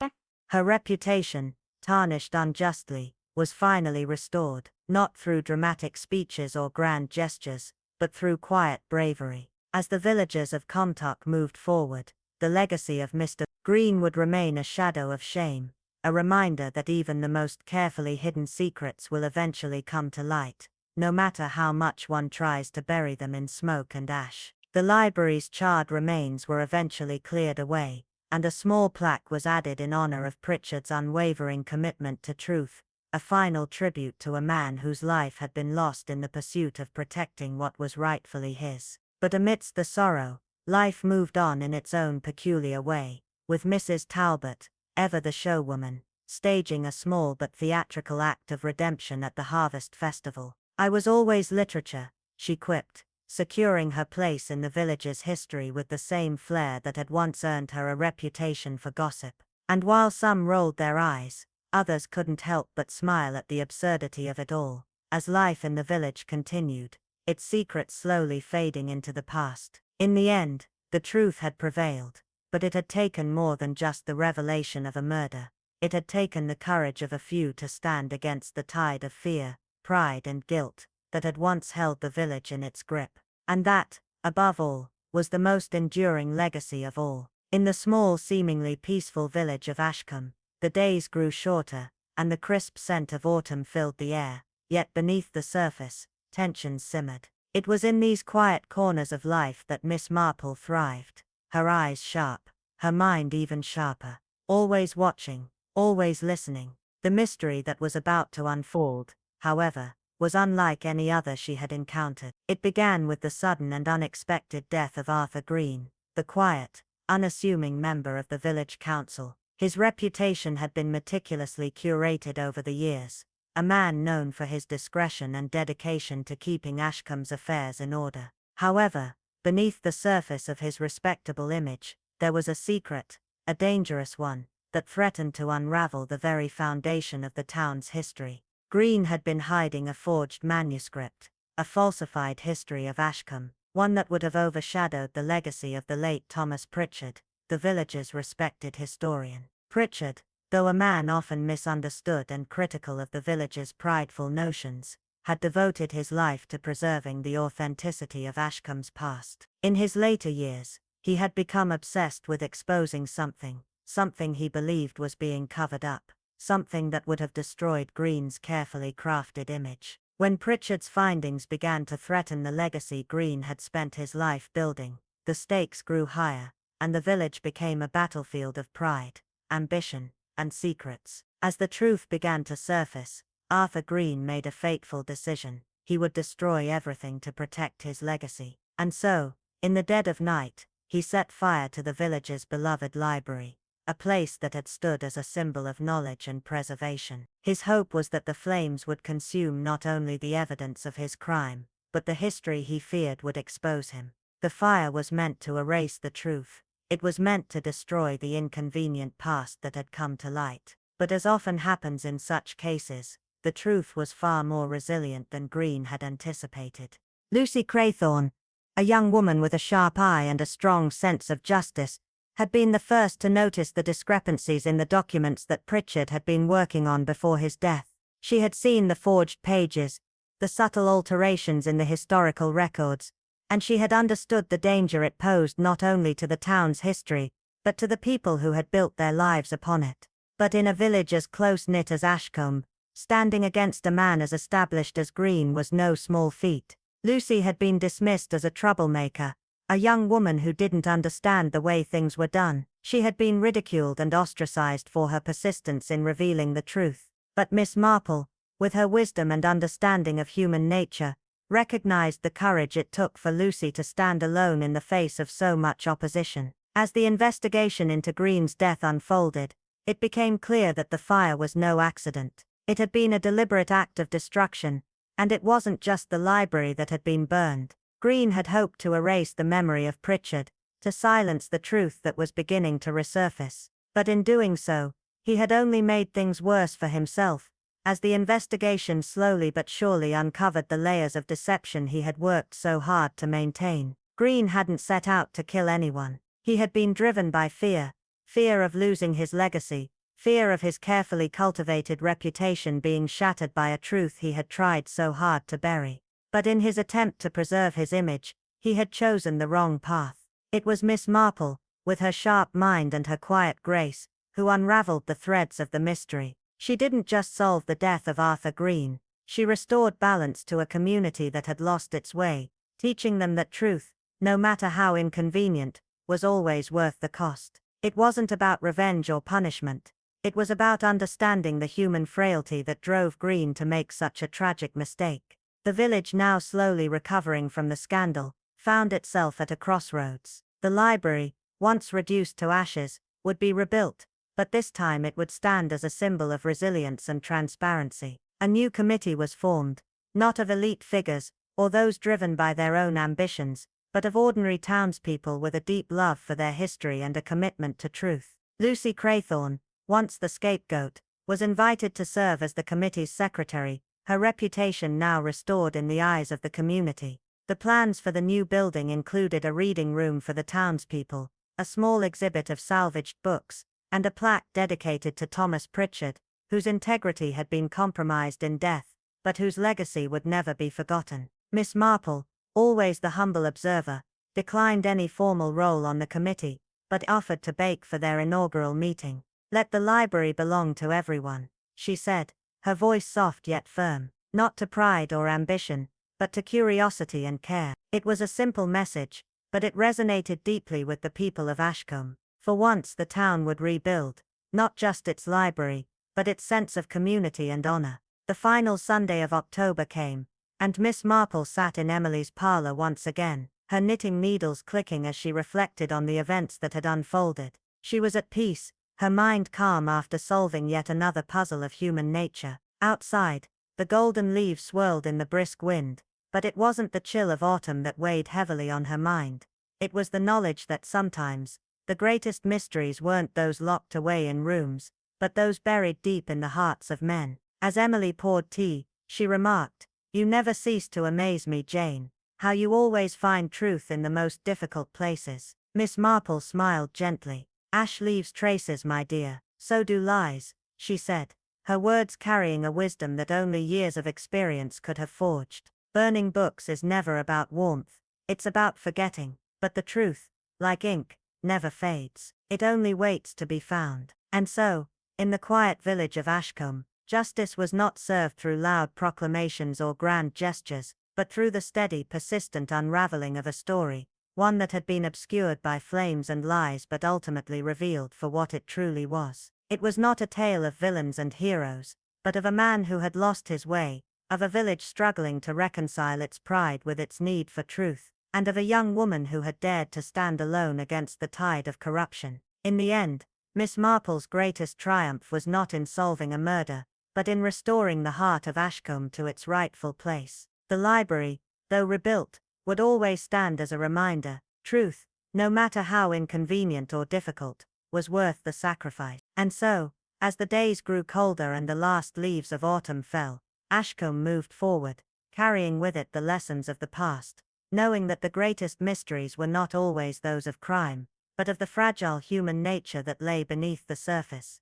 Her reputation, tarnished unjustly, was finally restored, not through dramatic speeches or grand gestures, but through quiet bravery. As the villagers of Comtock moved forward, the legacy of Mr. Green would remain a shadow of shame, a reminder that even the most carefully hidden secrets will eventually come to light, no matter how much one tries to bury them in smoke and ash. The library's charred remains were eventually cleared away, and a small plaque was added in honor of Pritchard's unwavering commitment to truth, a final tribute to a man whose life had been lost in the pursuit of protecting what was rightfully his. But amidst the sorrow, life moved on in its own peculiar way, with Mrs. Talbot, ever the showwoman, staging a small but theatrical act of redemption at the Harvest Festival. "I was always literature," she quipped, securing her place in the village's history with the same flair that had once earned her a reputation for gossip. And while some rolled their eyes, others couldn't help but smile at the absurdity of it all, as life in the village continued, its secrets slowly fading into the past. In the end, the truth had prevailed, but it had taken more than just the revelation of a murder. It had taken the courage of a few to stand against the tide of fear, pride and guilt that had once held the village in its grip. And that, above all, was the most enduring legacy of all. In the small, seemingly peaceful village of Ashcombe, the days grew shorter, and the crisp scent of autumn filled the air, yet beneath the surface, tensions simmered. It was in these quiet corners of life that Miss Marple thrived, her eyes sharp, her mind even sharper, always watching, always listening. The mystery that was about to unfold, however, was unlike any other she had encountered. It began with the sudden and unexpected death of Arthur Green, the quiet, unassuming member of the village council. His reputation had been meticulously curated over the years, a man known for his discretion and dedication to keeping Ashcombe's affairs in order. However, beneath the surface of his respectable image, there was a secret, a dangerous one, that threatened to unravel the very foundation of the town's history. Green had been hiding a forged manuscript, a falsified history of Ashcombe, one that would have overshadowed the legacy of the late Thomas Pritchard, the village's respected historian. Pritchard, though a man often misunderstood and critical of the village's prideful notions, had devoted his life to preserving the authenticity of Ashcombe's past. In his later years, he had become obsessed with exposing something he believed was being covered up, something that would have destroyed Green's carefully crafted image. When Pritchard's findings began to threaten the legacy Green had spent his life building, the stakes grew higher, and the village became a battlefield of pride, ambition, and secrets. As the truth began to surface, Arthur Green made a fateful decision. He would destroy everything to protect his legacy. And so, in the dead of night, he set fire to the village's beloved library, a place that had stood as a symbol of knowledge and preservation. His hope was that the flames would consume not only the evidence of his crime, but the history he feared would expose him. The fire was meant to erase the truth. It was meant to destroy the inconvenient past that had come to light. But as often happens in such cases, the truth was far more resilient than Green had anticipated. Lucy Craythorne, a young woman with a sharp eye and a strong sense of justice, had been the first to notice the discrepancies in the documents that Pritchard had been working on before his death. She had seen the forged pages, the subtle alterations in the historical records, and she had understood the danger it posed not only to the town's history, but to the people who had built their lives upon it. But in a village as close-knit as Ashcombe, standing against a man as established as Green was no small feat. Lucy had been dismissed as a troublemaker, a young woman who didn't understand the way things were done. She had been ridiculed and ostracized for her persistence in revealing the truth. But Miss Marple, with her wisdom and understanding of human nature, recognized the courage it took for Lucy to stand alone in the face of so much opposition. As the investigation into Green's death unfolded, it became clear that the fire was no accident. It had been a deliberate act of destruction, and it wasn't just the library that had been burned. Green had hoped to erase the memory of Pritchard, to silence the truth that was beginning to resurface. But in doing so, he had only made things worse for himself, as the investigation slowly but surely uncovered the layers of deception he had worked so hard to maintain. Green hadn't set out to kill anyone. He had been driven by fear, fear of losing his legacy, fear of his carefully cultivated reputation being shattered by a truth he had tried so hard to bury. But in his attempt to preserve his image, he had chosen the wrong path. It was Miss Marple, with her sharp mind and her quiet grace, who unraveled the threads of the mystery. She didn't just solve the death of Arthur Green, she restored balance to a community that had lost its way, teaching them that truth, no matter how inconvenient, was always worth the cost. It wasn't about revenge or punishment. It was about understanding the human frailty that drove Green to make such a tragic mistake. The village, now slowly recovering from the scandal, found itself at a crossroads. The library, once reduced to ashes, would be rebuilt, but this time it would stand as a symbol of resilience and transparency. A new committee was formed, not of elite figures, or those driven by their own ambitions, but of ordinary townspeople with a deep love for their history and a commitment to truth. Lucy Craythorne, once the scapegoat, was invited to serve as the committee's secretary, her reputation now restored in the eyes of the community. The plans for the new building included a reading room for the townspeople, a small exhibit of salvaged books, and a plaque dedicated to Thomas Pritchard, whose integrity had been compromised in death, but whose legacy would never be forgotten. Miss Marple, always the humble observer, declined any formal role on the committee, but offered to bake for their inaugural meeting. "Let the library belong to everyone," she said, her voice soft yet firm, "not to pride or ambition, but to curiosity and care." It was a simple message, but it resonated deeply with the people of Ashcombe. For once the town would rebuild, not just its library, but its sense of community and honor. The final Sunday of October came, and Miss Marple sat in Emily's parlor once again, her knitting needles clicking as she reflected on the events that had unfolded. She was at peace, her mind calm after solving yet another puzzle of human nature. Outside, the golden leaves swirled in the brisk wind, but it wasn't the chill of autumn that weighed heavily on her mind. It was the knowledge that sometimes, the greatest mysteries weren't those locked away in rooms, but those buried deep in the hearts of men. As Emily poured tea, she remarked, "You never cease to amaze me, Jane. How you always find truth in the most difficult places." Miss Marple smiled gently. "Ash leaves traces, my dear, so do lies," she said, her words carrying a wisdom that only years of experience could have forged. "Burning books is never about warmth, it's about forgetting, but the truth, like ink, never fades. It only waits to be found." And so, in the quiet village of Ashcombe, justice was not served through loud proclamations or grand gestures, but through the steady, persistent unraveling of a story, one that had been obscured by flames and lies but ultimately revealed for what it truly was. It was not a tale of villains and heroes, but of a man who had lost his way, of a village struggling to reconcile its pride with its need for truth, and of a young woman who had dared to stand alone against the tide of corruption. In the end, Miss Marple's greatest triumph was not in solving a murder, but in restoring the heart of Ashcombe to its rightful place. The library, though rebuilt, would always stand as a reminder: truth, no matter how inconvenient or difficult, was worth the sacrifice. And so, as the days grew colder and the last leaves of autumn fell, Ashcombe moved forward, carrying with it the lessons of the past, knowing that the greatest mysteries were not always those of crime, but of the fragile human nature that lay beneath the surface.